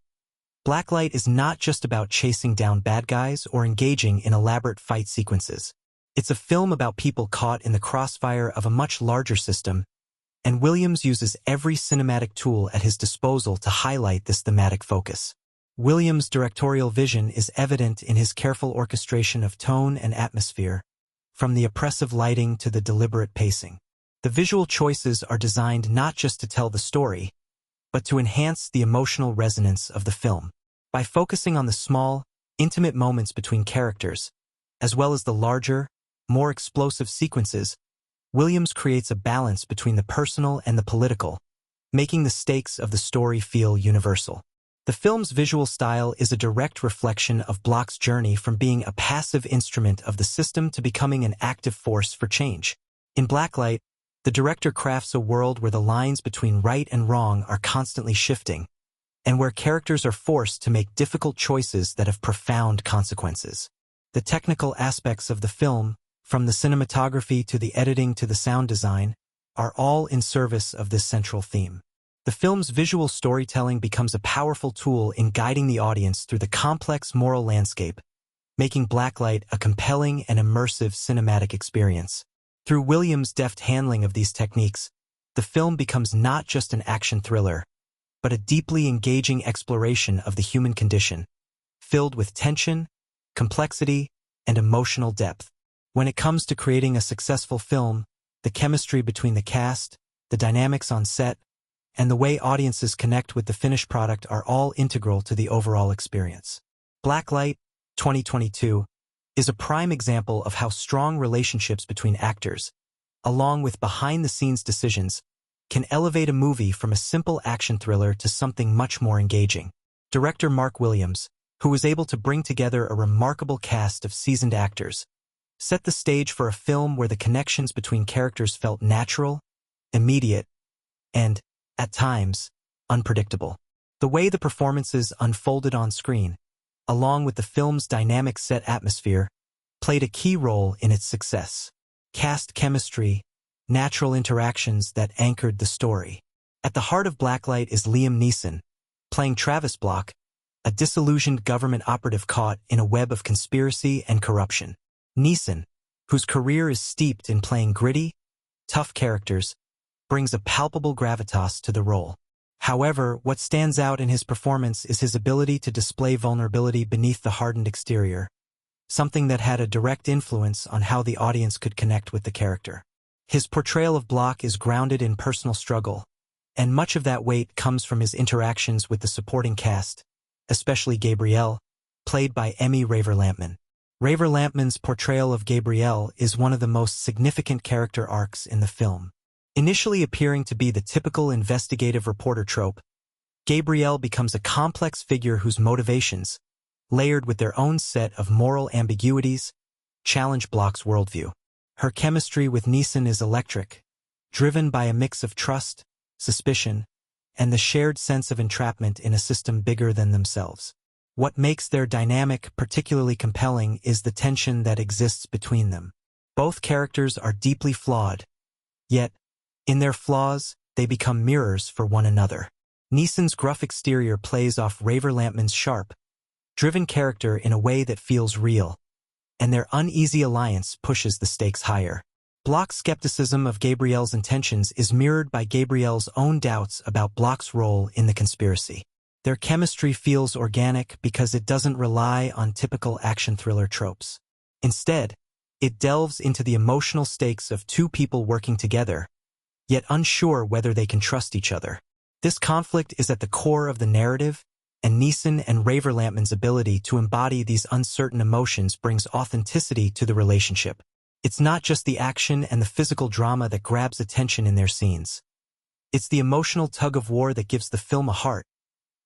Blacklight is not just about chasing down bad guys or engaging in elaborate fight sequences. It's a film about people caught in the crossfire of a much larger system, and Williams uses every cinematic tool at his disposal to highlight this thematic focus. Williams' directorial vision is evident in his careful orchestration of tone and atmosphere, from the oppressive lighting to the deliberate pacing. The visual choices are designed not just to tell the story, but to enhance the emotional resonance of the film. By focusing on the small, intimate moments between characters, as well as the larger, more explosive sequences, Williams creates a balance between the personal and the political, making the stakes of the story feel universal. The film's visual style is a direct reflection of Block's journey from being a passive instrument of the system to becoming an active force for change. In Blacklight, the director crafts a world where the lines between right and wrong are constantly shifting, and where characters are forced to make difficult choices that have profound consequences. The technical aspects of the film, from the cinematography to the editing to the sound design, are all in service of this central theme. The film's visual storytelling becomes a powerful tool in guiding the audience through the complex moral landscape, making Blacklight a compelling and immersive cinematic experience. Through Williams' deft handling of these techniques, the film becomes not just an action thriller, but a deeply engaging exploration of the human condition, filled with tension, complexity, and emotional depth. When it comes to creating a successful film, the chemistry between the cast, the dynamics on set, and the way audiences connect with the finished product are all integral to the overall experience. Blacklight, 2022, is a prime example of how strong relationships between actors, along with behind-the-scenes decisions, can elevate a movie from a simple action thriller to something much more engaging. Director Mark Williams, who was able to bring together a remarkable cast of seasoned actors, set the stage for a film where the connections between characters felt natural, immediate, and, at times, unpredictable. The way the performances unfolded on screen, along with the film's dynamic set atmosphere, played a key role in its success. Cast chemistry, natural interactions that anchored the story. At the heart of Blacklight is Liam Neeson, playing Travis Block, a disillusioned government operative caught in a web of conspiracy and corruption. Neeson, whose career is steeped in playing gritty, tough characters, brings a palpable gravitas to the role. However, what stands out in his performance is his ability to display vulnerability beneath the hardened exterior, something that had a direct influence on how the audience could connect with the character. His portrayal of Block is grounded in personal struggle, and much of that weight comes from his interactions with the supporting cast, especially Gabrielle, played by Emmy Raver-Lampman. Raver-Lampman's portrayal of Gabrielle is one of the most significant character arcs in the film. Initially appearing to be the typical investigative reporter trope, Gabrielle becomes a complex figure whose motivations, layered with their own set of moral ambiguities, challenge Block's worldview. Her chemistry with Neeson is electric, driven by a mix of trust, suspicion, and the shared sense of entrapment in a system bigger than themselves. What makes their dynamic particularly compelling is the tension that exists between them. Both characters are deeply flawed, yet, in their flaws, they become mirrors for one another. Neeson's gruff exterior plays off Raver-Lampman's sharp, driven character in a way that feels real, and their uneasy alliance pushes the stakes higher. Block's skepticism of Gabrielle's intentions is mirrored by Gabrielle's own doubts about Block's role in the conspiracy. Their chemistry feels organic because it doesn't rely on typical action thriller tropes. Instead, it delves into the emotional stakes of two people working together, yet unsure whether they can trust each other. This conflict is at the core of the narrative, and Neeson and Raver-Lampman's ability to embody these uncertain emotions brings authenticity to the relationship. It's not just the action and the physical drama that grabs attention in their scenes. It's the emotional tug-of-war that gives the film a heart,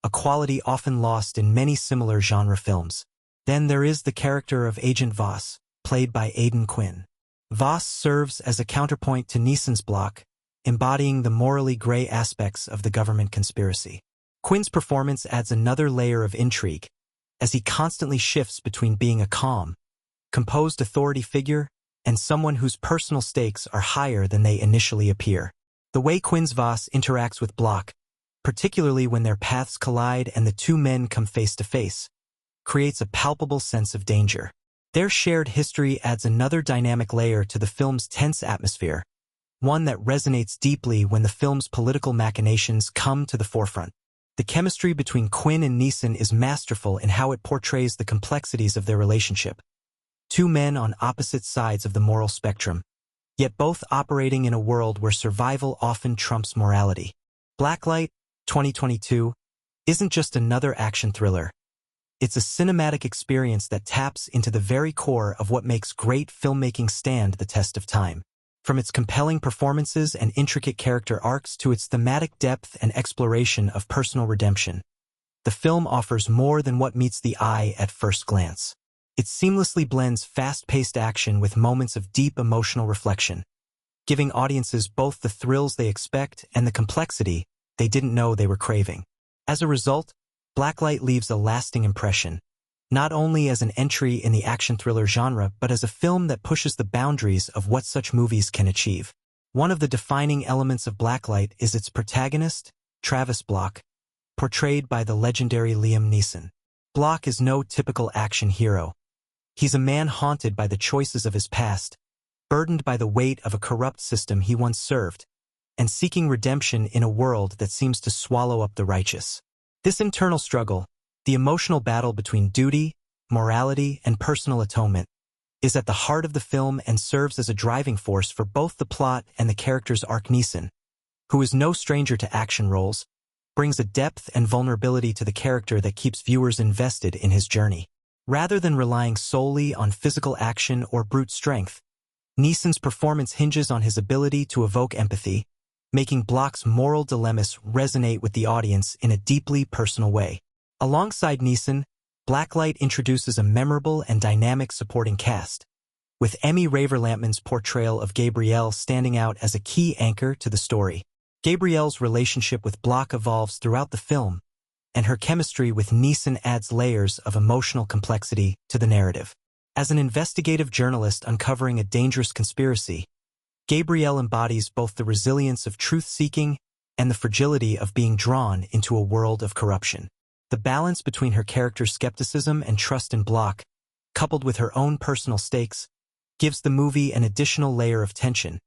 a quality often lost in many similar genre films. Then there is the character of Agent Voss, played by Aidan Quinn. Voss serves as a counterpoint to Neeson's Block, embodying the morally gray aspects of the government conspiracy. Quinn's performance adds another layer of intrigue, as he constantly shifts between being a calm, composed authority figure and someone whose personal stakes are higher than they initially appear. The way Quinn's Voss interacts with Block, particularly when their paths collide and the two men come face to face, creates a palpable sense of danger. Their shared history adds another dynamic layer to the film's tense atmosphere, one that resonates deeply when the film's political machinations come to the forefront. The chemistry between Quinn and Neeson is masterful in how it portrays the complexities of their relationship. Two men on opposite sides of the moral spectrum, yet both operating in a world where survival often trumps morality. Blacklight, 2022, isn't just another action thriller. It's a cinematic experience that taps into the very core of what makes great filmmaking stand the test of time. From its compelling performances and intricate character arcs to its thematic depth and exploration of personal redemption, the film offers more than what meets the eye at first glance. It seamlessly blends fast-paced action with moments of deep emotional reflection, giving audiences both the thrills they expect and the complexity they didn't know they were craving. As a result, Blacklight leaves a lasting impression, not only as an entry in the action thriller genre but as a film that pushes the boundaries of what such movies can achieve. One of the defining elements of Blacklight is its protagonist, Travis Block, portrayed by the legendary Liam Neeson. Block is no typical action hero. He's a man haunted by the choices of his past, burdened by the weight of a corrupt system he once served, and seeking redemption in a world that seems to swallow up the righteous. This internal struggle, the emotional battle between duty, morality, and personal atonement, is at the heart of the film and serves as a driving force for both the plot and the character's arc. Neeson, who is no stranger to action roles, brings a depth and vulnerability to the character that keeps viewers invested in his journey. Rather than relying solely on physical action or brute strength, Neeson's performance hinges on his ability to evoke empathy, making Block's moral dilemmas resonate with the audience in a deeply personal way. Alongside Neeson, Blacklight introduces a memorable and dynamic supporting cast, with Emmy Raver-Lampman's portrayal of Gabrielle standing out as a key anchor to the story. Gabrielle's relationship with Block evolves throughout the film, and her chemistry with Neeson adds layers of emotional complexity to the narrative. As an investigative journalist uncovering a dangerous conspiracy, Gabrielle embodies both the resilience of truth-seeking and the fragility of being drawn into a world of corruption. The balance between her character's skepticism and trust in Block, coupled with her own personal stakes, gives the movie an additional layer of tension,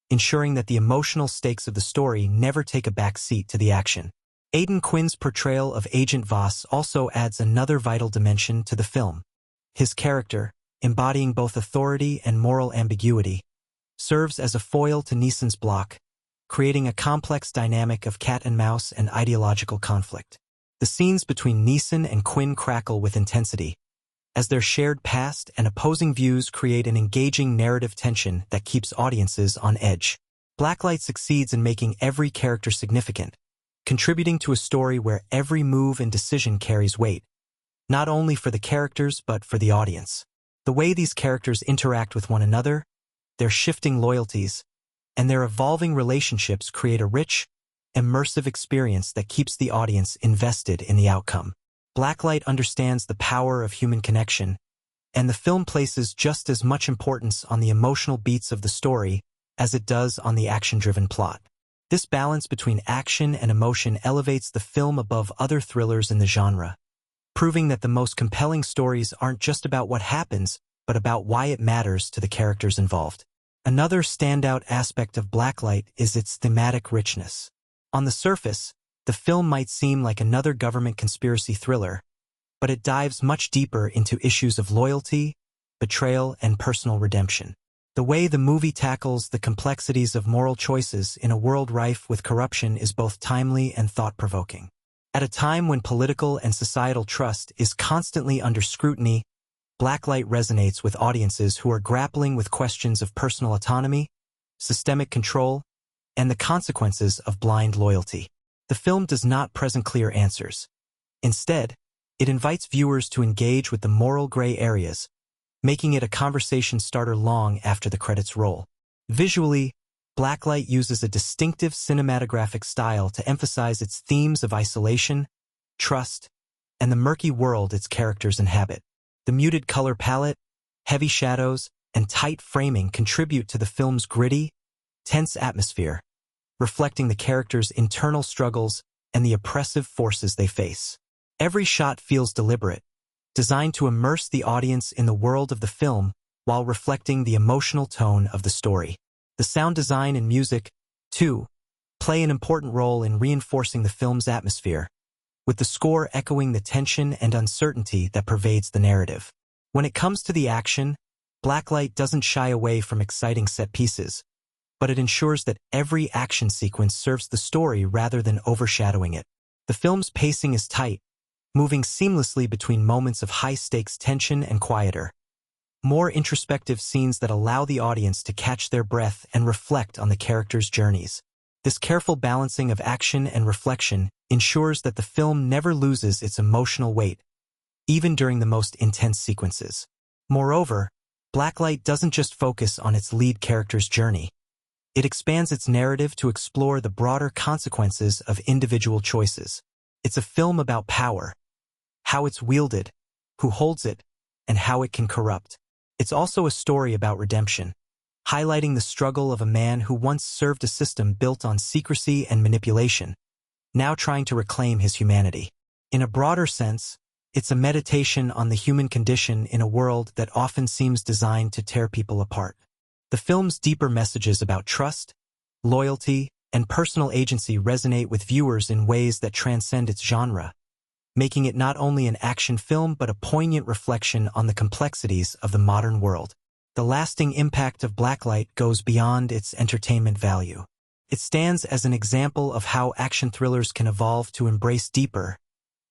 ensuring that the emotional stakes of the story never take a back seat to the action. Aidan Quinn's portrayal of Agent Voss also adds another vital dimension to the film. His character, embodying both authority and moral ambiguity, serves as a foil to Neeson's Block, creating a complex dynamic of cat and mouse and ideological conflict. The scenes between Neeson and Quinn crackle with intensity, as their shared past and opposing views create an engaging narrative tension that keeps audiences on edge. Blacklight succeeds in making every character significant, contributing to a story where every move and decision carries weight, not only for the characters but for the audience. The way these characters interact with one another, their shifting loyalties, and their evolving relationships create a rich, immersive experience that keeps the audience invested in the outcome. Blacklight understands the power of human connection, and the film places just as much importance on the emotional beats of the story as it does on the action-driven plot. This balance between action and emotion elevates the film above other thrillers in the genre, proving that the most compelling stories aren't just about what happens, but about why it matters to the characters involved. Another standout aspect of Blacklight is its thematic richness. On the surface, the film might seem like another government conspiracy thriller, but it dives much deeper into issues of loyalty, betrayal, and personal redemption. The way the movie tackles the complexities of moral choices in a world rife with corruption is both timely and thought-provoking. At a time when political and societal trust is constantly under scrutiny, Blacklight resonates with audiences who are grappling with questions of personal autonomy, systemic control, and the consequences of blind loyalty. The film does not present clear answers. Instead, it invites viewers to engage with the moral gray areas, making it a conversation starter long after the credits roll. Visually, Blacklight uses a distinctive cinematographic style to emphasize its themes of isolation, trust, and the murky world its characters inhabit. The muted color palette, heavy shadows, and tight framing contribute to the film's gritty, tense atmosphere, reflecting the characters' internal struggles and the oppressive forces they face. Every shot feels deliberate, designed to immerse the audience in the world of the film while reflecting the emotional tone of the story. The sound design and music, too, play an important role in reinforcing the film's atmosphere, with the score echoing the tension and uncertainty that pervades the narrative. When it comes to the action, Blacklight doesn't shy away from exciting set pieces, but it ensures that every action sequence serves the story rather than overshadowing it. The film's pacing is tight, moving seamlessly between moments of high-stakes tension and quieter, more introspective scenes that allow the audience to catch their breath and reflect on the characters' journeys. This careful balancing of action and reflection ensures that the film never loses its emotional weight, even during the most intense sequences. Moreover, Blacklight doesn't just focus on its lead character's journey. It expands its narrative to explore the broader consequences of individual choices. It's a film about power, how it's wielded, who holds it, and how it can corrupt. It's also a story about redemption, highlighting the struggle of a man who once served a system built on secrecy and manipulation, now trying to reclaim his humanity. In a broader sense, it's a meditation on the human condition in a world that often seems designed to tear people apart. The film's deeper messages about trust, loyalty, and personal agency resonate with viewers in ways that transcend its genre, making it not only an action film but a poignant reflection on the complexities of the modern world. The lasting impact of Blacklight goes beyond its entertainment value. It stands as an example of how action thrillers can evolve to embrace deeper,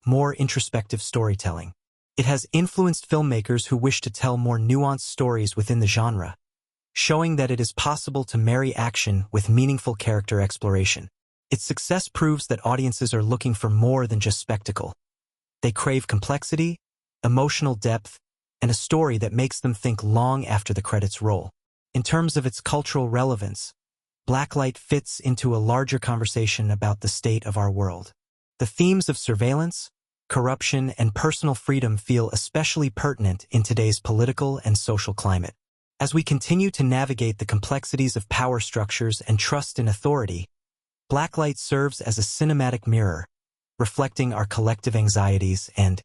more introspective storytelling. It has influenced filmmakers who wish to tell more nuanced stories within the genre, showing that it is possible to marry action with meaningful character exploration. Its success proves that audiences are looking for more than just spectacle. They crave complexity, emotional depth, and a story that makes them think long after the credits roll. In terms of its cultural relevance, Blacklight fits into a larger conversation about the state of our world. The themes of surveillance, corruption, and personal freedom feel especially pertinent in today's political and social climate. As we continue to navigate the complexities of power structures and trust in authority, Blacklight serves as a cinematic mirror, reflecting our collective anxieties and